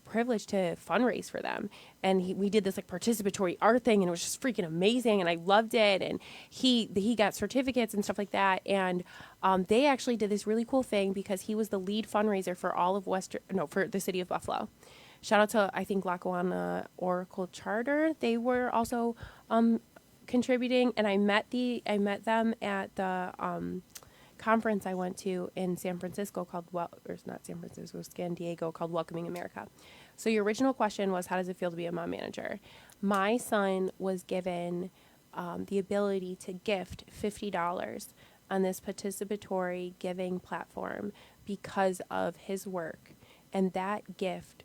A: privilege to fundraise for them, and we did this like participatory art thing, and it was just freaking amazing, and I loved it. And he got certificates and stuff like that, and they actually did this really cool thing because he was the lead fundraiser for all of for the city of Buffalo. shout out to, I think, Lackawanna Oracle Charter. They were also contributing, and I met them at the conference I went to in San Francisco called, or it's not San Francisco, San Diego, called Welcoming America. So your original question was, how does it feel to be a mom manager? My son was given the ability to gift $50 on this participatory giving platform because of his work. And that gift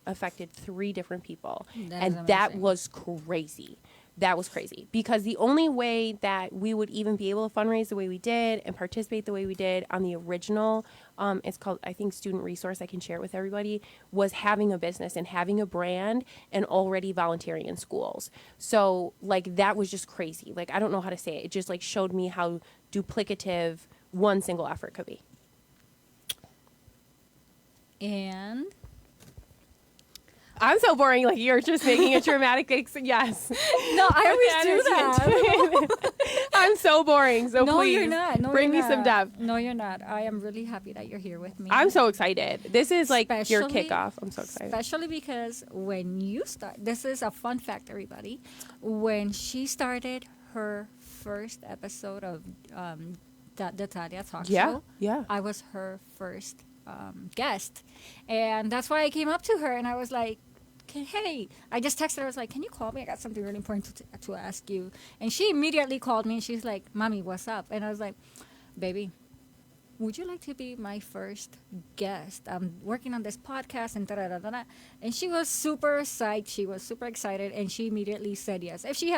A: affected 3 different people. That was crazy. That was crazy, because the only way that we would even be able to fundraise the way we did and participate the way we did on the original, it's called, I think, Student Resource, I can share it with everybody, was having a business and having a brand and already volunteering in schools. So like, that was just crazy. Like, I don't know how to say it. It just like showed me how duplicative one single effort could be.
B: And
A: I'm so boring. Like, you're just making a dramatic yes.
B: no, I always do that.
A: I'm so boring. So
B: no,
A: please,
B: you're not. No,
A: bring
B: you're
A: me some
B: not.
A: depth.
B: No, you're not. I am really happy that you're here with me.
A: I'm so excited. This is like your
B: Especially-
A: kickoff. I'm so excited.
B: Especially because when you start, this is a fun fact, everybody. When she started her first episode of the Talia talk show,
A: Yeah.
B: I was her first guest. And that's why I came up to her and I was like, hey, I just texted her. I was like, can you call me? I got something really important to ask you. And she immediately called me and she's like, Mommy, what's up? And I was like, baby, would you like to be my first guest? I'm working on this podcast and da-da-da-da-da. And she was super psyched. She was super excited. And she immediately said yes. If she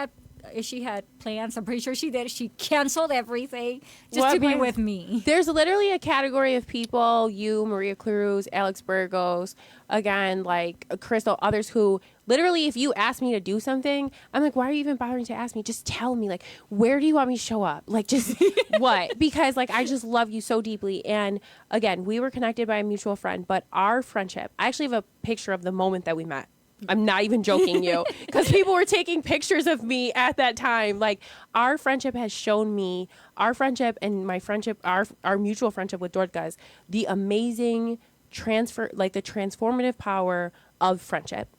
B: had plans, I'm pretty sure she did. She canceled everything just to be with me.
A: There's literally a category of people, you, Maria Cruz, Alex Burgos, again, like Crystal, others who literally, if you ask me to do something, I'm like, why are you even bothering to ask me? Just tell me, like, where do you want me to show up? Like, just what? Because, like, I just love you so deeply. And again, we were connected by a mutual friend, but our friendship, I actually have a picture of the moment that we met. I'm not even joking you, because people were taking pictures of me at that time. Like, our friendship has shown me, our friendship and my friendship, our mutual friendship with Rodiguez, the amazing the transformative power of friendship,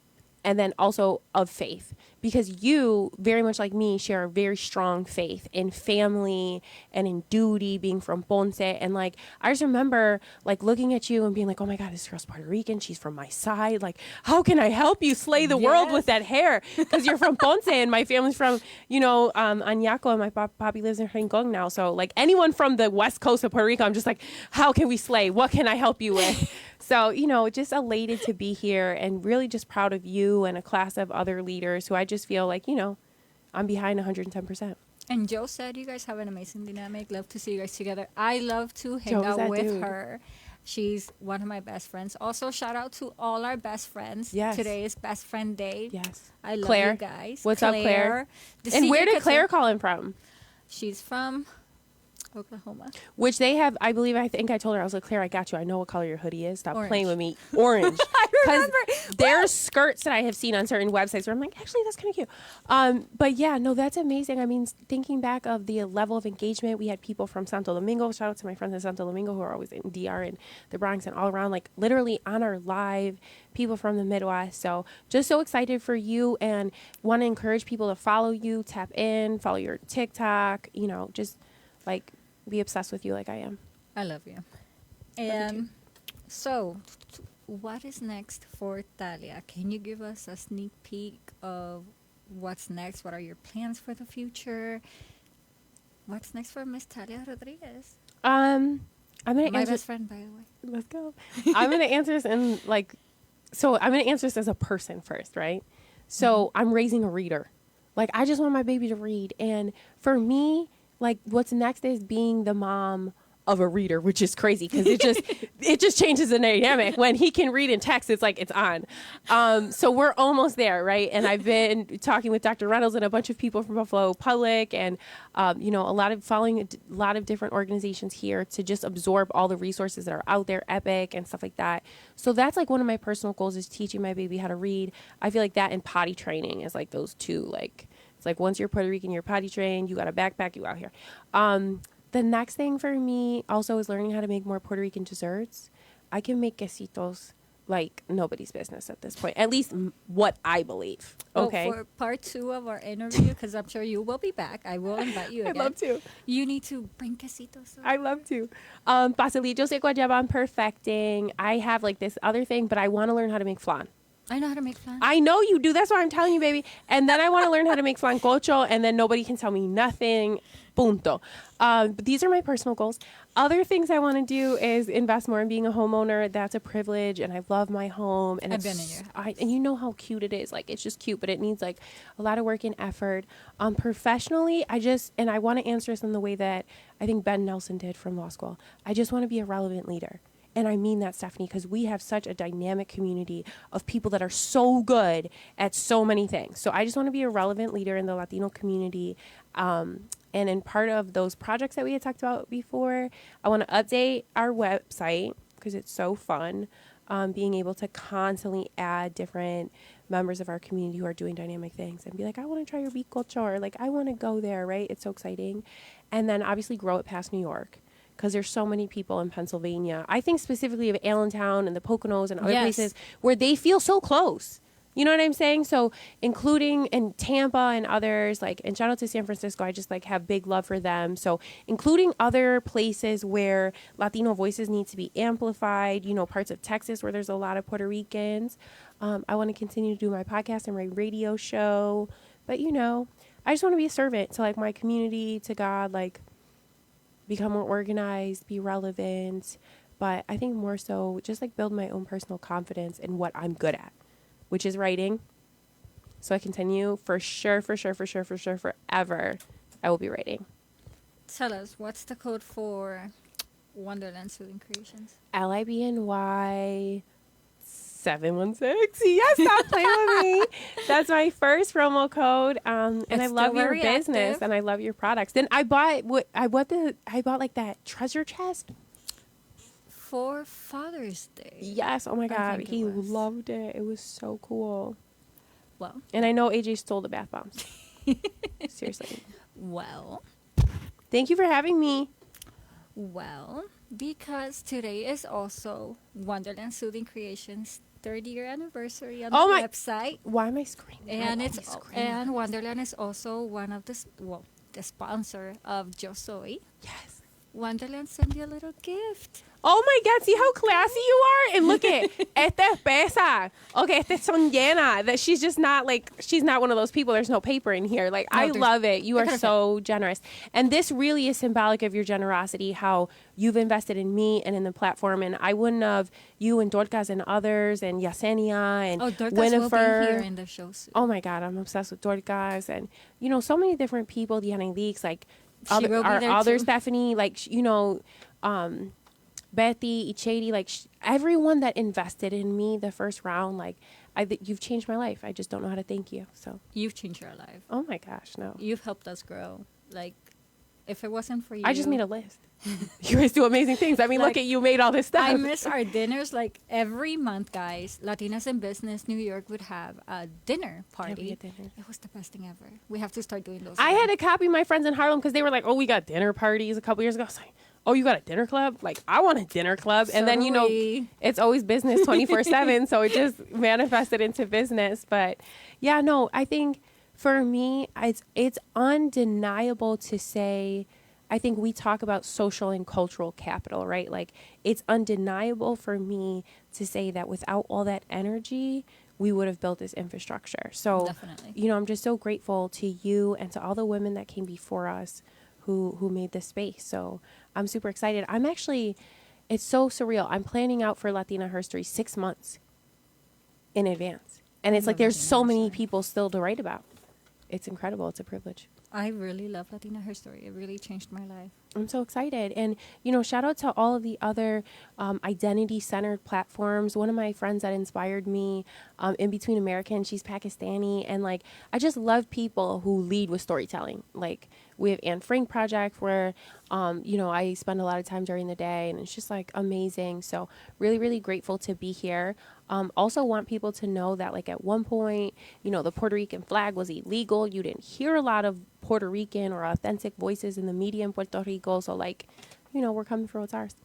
A: and then also of faith, because you, very much like me, share a very strong faith in family and in duty, being from Ponce. And like, I just remember like looking at you and being like, oh my God, this girl's Puerto Rican. She's from my side. Like, how can I help you slay the world with that hair? Because you're from Ponce and my family's from, Añaco, and my papi lives in Rincon now. So like, anyone from the west coast of Puerto Rico, I'm just like, how can we slay? What can I help you with? So, just elated to be here and really just proud of you and a class of other leaders who I just feel like, I'm behind 110%.
B: And Joe said you guys have an amazing dynamic. Love to see you guys together. I love to hang out with her. She's one of my best friends. Also, shout out to all our best friends.
A: Yes.
B: Today is Best Friend Day.
A: Yes.
B: I love
A: Claire.
B: you guys.
A: What's up, Claire?
B: The
A: And where did
B: secret
A: Claire call in from?
B: She's from Oklahoma.
A: Which they have, I think I told her, I was like, Claire, I got you. I know what color your hoodie is. Stop
B: Orange.
A: playing with me. Orange.
B: I remember.
A: There's skirts that I have seen on certain websites where I'm like, actually, that's kind of cute. But yeah, no, that's amazing. I mean, thinking back of the level of engagement, we had people from Santo Domingo. Shout out to my friends in Santo Domingo who are always in DR and the Bronx and all around, like literally on our live, people from the Midwest. So just so excited for you and want to encourage people to follow you, tap in, follow your TikTok, just like be obsessed with you like I am.
B: I love you. And so, what is next for Talia? Can you give us a sneak peek of what's next? What are your plans for the future? What's next for Miss Talia Rodriguez?
A: I'm gonna
B: My
A: answer.
B: best friend, by the way.
A: Let's go. I'm gonna answer this I'm gonna answer this as a person first, right? So I'm raising a reader. Like, I just want my baby to read, and for me, like, what's next is being the mom of a reader, which is crazy because it just changes the dynamic. When he can read and text, it's like it's on. So we're almost there, right? And I've been talking with Dr. Reynolds and a bunch of people from Buffalo Public, and following a lot of different organizations here to just absorb all the resources that are out there, Epic and stuff like that. So that's like one of my personal goals, is teaching my baby how to read. I feel like that and potty training is like those two. Like, it's like once you're Puerto Rican, you're potty trained, you got a backpack, you out here. The next thing for me also is learning how to make more Puerto Rican desserts. I can make quesitos like nobody's business at this point. At least what I believe. Okay.
B: Well, for part 2 of our interview, because I'm sure you will be back, I will invite you again.
A: I'd love to.
B: You need to bring quesitos.
A: I love to. Pastelillos de guayaba I'm perfecting. I have like this other thing, but I want to learn how to make flan.
B: I know how to make flan.
A: I know you do. That's why I'm telling you, baby. And then I want to learn how to make flancocho, and then nobody can tell me nothing. Punto. But these are my personal goals. Other things I want to do is invest more in being a homeowner. That's a privilege, and I love my home. And
B: I've been in your house.
A: and you know how cute it is. Like, it's just cute, but it needs like a lot of work and effort. Professionally, I want to answer this in the way that I think Ben Nelson did from law school. I just want to be a relevant leader. And I mean that, Stephannie, because we have such a dynamic community of people that are so good at so many things. So I just want to be a relevant leader in the Latino community. And in part of those projects that we had talked about before, I want to update our website because it's so fun. Being able to constantly add different members of our community who are doing dynamic things and be like, I want to try your bicocho, or like, I want to go there, right? It's so exciting. And then obviously grow it past New York, because there's so many people in Pennsylvania. I think specifically of Allentown and the Poconos and other places where they feel so close. You know what I'm saying? So including in Tampa and others, like, and shout out to San Francisco, I just like have big love for them. So including other places where Latino voices need to be amplified, you know, parts of Texas where there's a lot of Puerto Ricans. I want to continue to do my podcast and my radio show. But, you know, I just want to be a servant to like my community, to God, like, become more organized, be relevant, but I think more so just like build my own personal confidence in what I'm good at, which is writing. So I continue for sure, forever. I will be writing.
B: Tell us, what's the code for Wonderland Soothing Creations?
A: LIBNY 716. Yes, stop playing with me. That's my first promo code. And I love your business and I love your products. Then I bought like that treasure chest
B: for Father's Day.
A: Yes. Oh my God. He loved it. It was so cool.
B: Well.
A: And I know AJ stole the bath bombs. Seriously.
B: Well.
A: Thank you for having me.
B: Well, because today is also Wonderland Soothing Creations 30-year anniversary on the website.
A: Why am I screaming?
B: And Wonderland is also one of the sponsor of Yo Soy.
A: Yes.
B: Wonderland sent you a little gift.
A: Oh my God, see how classy you are? And look at, esta es pesa. Okay, esta son llena. That she's just not like, she's not one of those people, there's no paper in here. Like, I love it. You are so generous. And this really is symbolic of your generosity, how you've invested in me and in the platform. And I wouldn't have you and Dorcas and others and Yesenia and
B: Dorcas
A: Winifred.
B: will be here in the show soon.
A: Oh my God, I'm obsessed with Dorcas. And, you know, so many different people, Diana Leaks, like, other Stephannie, like, you know, Betty, Ichady, like everyone that invested in me the first round, like you've changed my life. I just don't know how to thank you. So
B: you've changed our life.
A: Oh my gosh, no.
B: You've helped us grow. Like, if it wasn't for you,
A: I just made a list. You guys do amazing things. I mean, like, look at you made all this stuff.
B: I miss our dinners. Like every month, guys, Latinas in Business New York would have a dinner party.
A: Yeah, dinner.
B: It was the best thing ever. We have to start doing those.
A: I had to copy my friends in Harlem because they were like, "Oh, we got dinner parties a couple years ago." I was like, oh, you got a dinner club? Like, I want a dinner club. And then, you know, it's always business 24/7. So it just manifested into business. But yeah, no, I think for me, it's undeniable to say, I think we talk about social and cultural capital, right? Like, it's undeniable for me to say that without all that energy, we would have built this infrastructure. So,
B: definitely,
A: you know, I'm just so grateful to you and to all the women that came before us who made this space. So I'm super excited. It's so surreal. I'm planning out for Latina Herstory 6 months in advance. And it's like there's so many people still to write about. It's incredible. It's a privilege.
B: I really love Latina Herstory. It really changed my life.
A: I'm so excited. And, you know, shout out to all of the other identity-centered platforms. One of my friends that inspired me, In Between American, she's Pakistani. And, like, I just love people who lead with storytelling. Like, we have Anne Frank Project where, you know, I spend a lot of time during the day. And it's just, like, amazing. So really, really grateful to be here. Also want people to know that, like, at one point, you know, the Puerto Rican flag was illegal. You didn't hear a lot of Puerto Rican or authentic voices in the media in Puerto Rico. So, like, you know, we're coming for what's ours.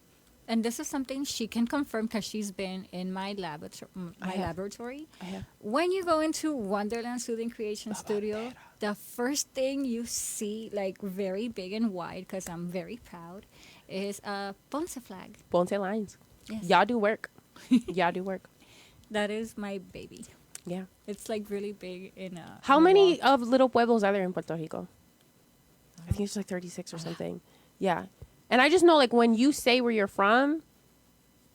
B: and this is something she can confirm because she's been in my
A: I have.
B: laboratory.
A: I have.
B: When you go into Wonderland Soothing Creation Studio, the first thing you see, like very big and wide, because I'm very proud, is a Ponce flag.
A: Ponce lines.
B: Yes.
A: Y'all do work. Y'all do work.
B: That is my baby.
A: Yeah.
B: It's like really big in a.
A: How
B: in a
A: many
B: wall.
A: of little pueblos are there in Puerto Rico? I think it's like 36 or something. Yeah. And I just know, like, when you say where you're from,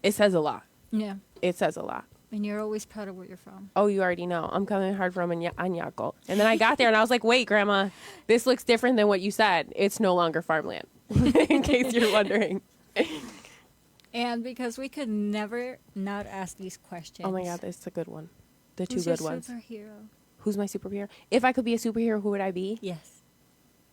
A: it says a lot.
B: Yeah.
A: It says a lot.
B: And you're always proud of where you're from.
A: Oh, you already know. I'm coming hard from Añaco. And then I got there and I was like, wait, Grandma, this looks different than what you said. It's no longer farmland, in case you're wondering.
B: And because we could never not ask these questions.
A: Oh, my God, this is a good one. The two
B: Who's
A: good
B: your
A: ones.
B: superhero?
A: Who's my superhero? If I could be a superhero, who would I be?
B: Yes.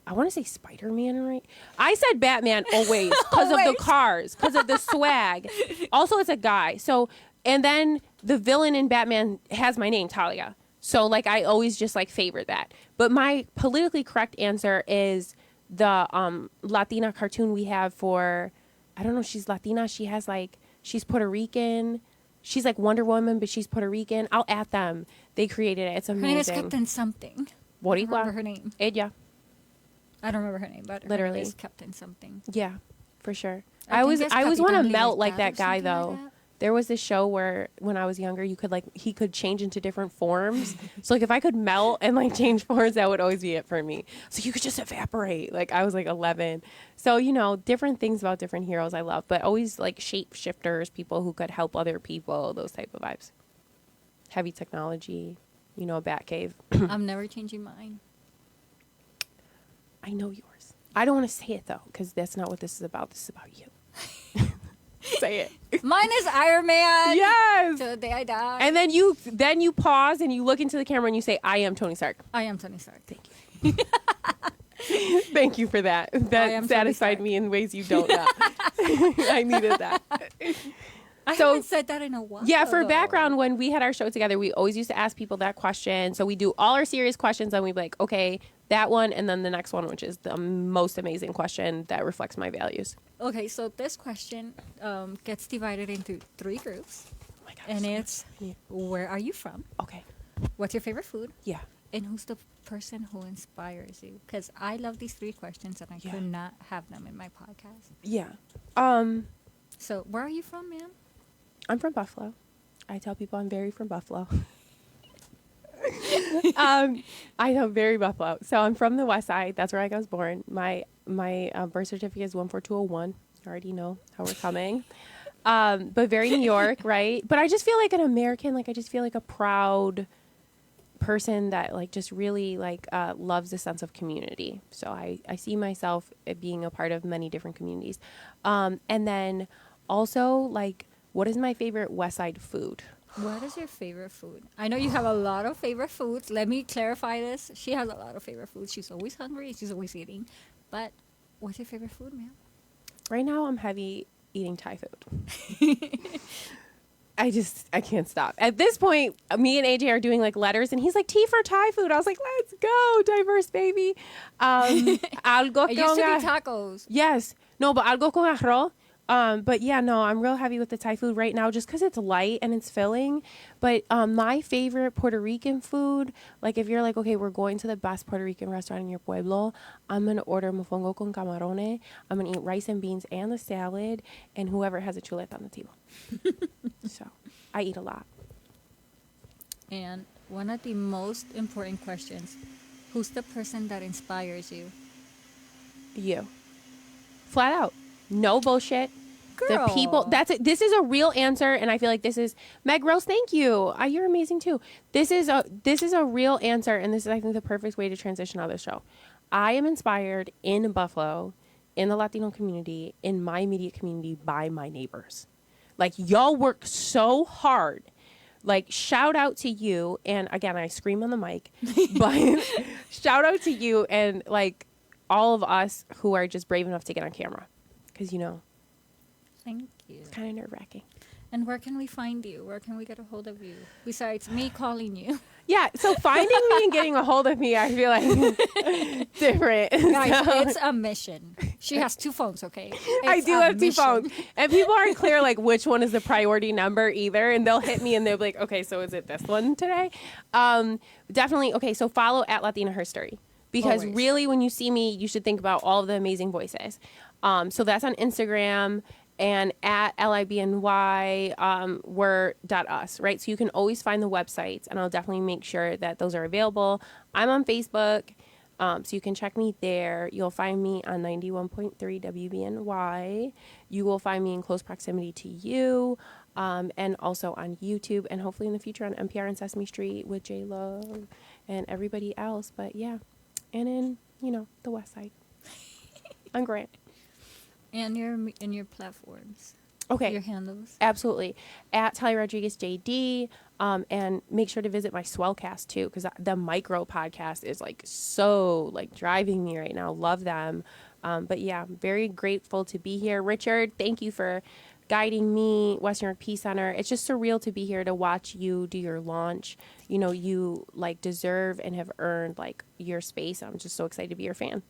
A: I want to say Spider-Man, right? I said Batman always because of the
B: Always.
A: cars, because of the swag. Also, it's a guy. So, and then the villain in Batman has my name, Talia. So, like, I always just, like, favor that. But my politically correct answer is the Latina cartoon we have for, I don't know if she's Latina. She has, like, she's Puerto Rican. She's, like, Wonder Woman, but she's Puerto Rican. I'll at them. They created it. It's
B: Her
A: amazing.
B: name is Captain something. I don't remember
A: Boricua.
B: her name.
A: Ella.
B: I don't remember her name, but
A: Literally.
B: her name is Captain something.
A: Yeah, for sure.
B: I
A: I
B: think
A: always
B: it's
A: want to
B: Capitan
A: melt like
B: Libertad
A: that
B: or
A: guy
B: something like
A: though.
B: that.
A: There was this show where when I was younger, you could like he could change into different forms. So like if I could melt and like change forms, that would always be it for me. So you could just evaporate. Like I was like 11. So you know different things about different heroes I love, but always like shapeshifters, people who could help other people, those type of vibes. Heavy technology, you know, Batcave.
B: I'm never changing mine.
A: I know yours. I don't want to say it though, because that's not what this is about. This is about you. Say it.
B: Mine is Iron Man.
A: Yes.
B: Till the day I die.
A: And then you pause and you look into the camera and you say, "I am Tony Stark."
B: I am Tony Stark.
A: Thank you. Thank you for that.
B: I
A: That
B: am Tony
A: satisfied
B: Stark.
A: me in ways you don't know. I needed that.
B: I
A: So-
B: haven't said that in a while.
A: Yeah, for
B: though.
A: background, when we had our show together, we always used to ask people that question. So we do all our serious questions and we'd be like, okay, that one, and then the next one, which is the most amazing question that reflects my values.
B: Okay, so this question gets divided into 3 groups.
A: Oh my God.
B: And
A: so
B: it's,
A: much.
B: where are you from?
A: Okay.
B: What's your favorite food?
A: Yeah.
B: And who's the person who inspires you? Because I love these 3 questions and I
A: Yeah.
B: could not have them in my podcast.
A: Yeah.
B: So where are you from, ma'am?
A: I'm from Buffalo. I tell people I'm very from Buffalo. I know, very Buffalo. So I'm from the West Side. That's where I was born. My birth certificate is 14201. You already know how we're coming. But very New York, right? But I just feel like an American. Like I just feel like a proud person that like just really like loves the sense of community. So I see myself being a part of many different communities. And then also like, what is my favorite West Side food?
B: What is your favorite food? I know you have a lot of favorite foods. Let me clarify this. She has a lot of favorite foods. She's always hungry. She's always eating. But what's your favorite food, ma'am?
A: Right now, I'm heavy eating Thai food. I can't stop. At this point, me and AJ are doing like letters, and he's like, T for Thai food. I was like, let's go, diverse baby. Algo
B: It used to
A: con
B: be tacos.
A: yes. No, but algo con arroz. But yeah, no, I'm real heavy with the Thai food right now just because it's light and it's filling. But my favorite Puerto Rican food, like if you're like, okay, we're going to the best Puerto Rican restaurant in your pueblo, I'm going to order mofongo con camarones. I'm going to eat rice and beans and the salad and whoever has a chuleta on the table. So I eat a lot.
B: And one of the most important questions, who's the person that inspires you?
A: You. Flat out. No bullshit.
B: Girl.
A: The people, that's it. This is a real answer, and I feel like this is Meg Rose. Thank you. You're amazing too. This is a real answer, and this is I think the perfect way to transition out of the show. I am inspired in Buffalo, in the Latino community, in my immediate community by my neighbors. Like y'all work so hard. Like shout out to you, and again I scream on the mic, but shout out to you and like all of us who are just brave enough to get on camera. Because, you know,
B: Thank you.
A: it's kind of nerve-wracking.
B: And where can we find you? Where can we get a hold of you? Besides me calling you.
A: Yeah, so finding me and getting a hold of me, I feel like different.
B: Guys,
A: So-
B: it's a mission. She has 2 phones, okay?
A: I
B: It's
A: do
B: a
A: have 2
B: mission.
A: phones. And people aren't clear, like, which one is the priority number either. And they'll hit me and they'll be like, okay, so is it this one today? Definitely. Okay, so follow at Latina Herstory. Because
B: Always.
A: really, when you see me, you should think about all of the amazing voices. So that's on Instagram and at LIBNY, we're.us, right? So you can always find the websites, and I'll definitely make sure that those are available. I'm on Facebook, so you can check me there. You'll find me on 91.3 WBNY. You will find me in close proximity to you, and also on YouTube, and hopefully in the future on NPR and Sesame Street with J-Lo and everybody else. But yeah, and in, the West Side. On Grant.
B: And your platforms.
A: Okay.
B: Your handles.
A: Absolutely. At Talia Rodiguez JD. And make sure to visit my Swellcast too, because the micro podcast is so driving me right now. Love them. But yeah, I'm very grateful to be here. Richard, thank you for guiding me, Western York Peace Center. It's just surreal to be here to watch you do your launch. You deserve and have earned your space. I'm just so excited to be your fan.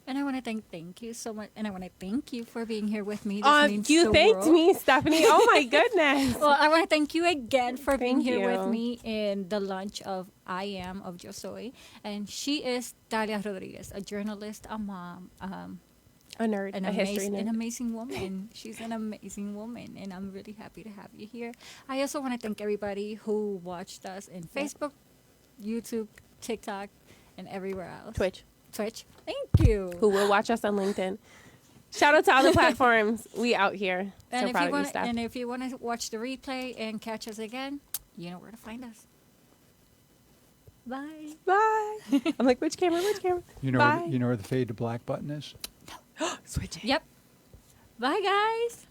B: And I want to thank you so much. And I want to thank you for being here with me. This means
A: You
B: the
A: thanked
B: world.
A: me, Stephannie. Oh my goodness.
B: Well, I want to thank you again for being
A: Thank
B: here with
A: you.
B: me in the launch of I Am of Yo Soy. And she is Talia Rodriguez, a journalist, a mom,
A: A nerd, a history nerd.
B: an amazing woman. She's an amazing woman, and I'm really happy to have you here. I also want to thank everybody who watched us in Facebook, YouTube, TikTok, and everywhere else.
A: Twitch.
B: Thank you.
A: Who will watch us on LinkedIn. Shout out to all the platforms. We out here. So proud of you, Steph.
B: And if you want to watch the replay and catch us again, you know where to find us. Bye.
A: Bye. I'm like, which camera?
C: You know,
A: Bye.
C: you know where the fade to black button is?
A: Switch it.
B: Yep. Bye, guys.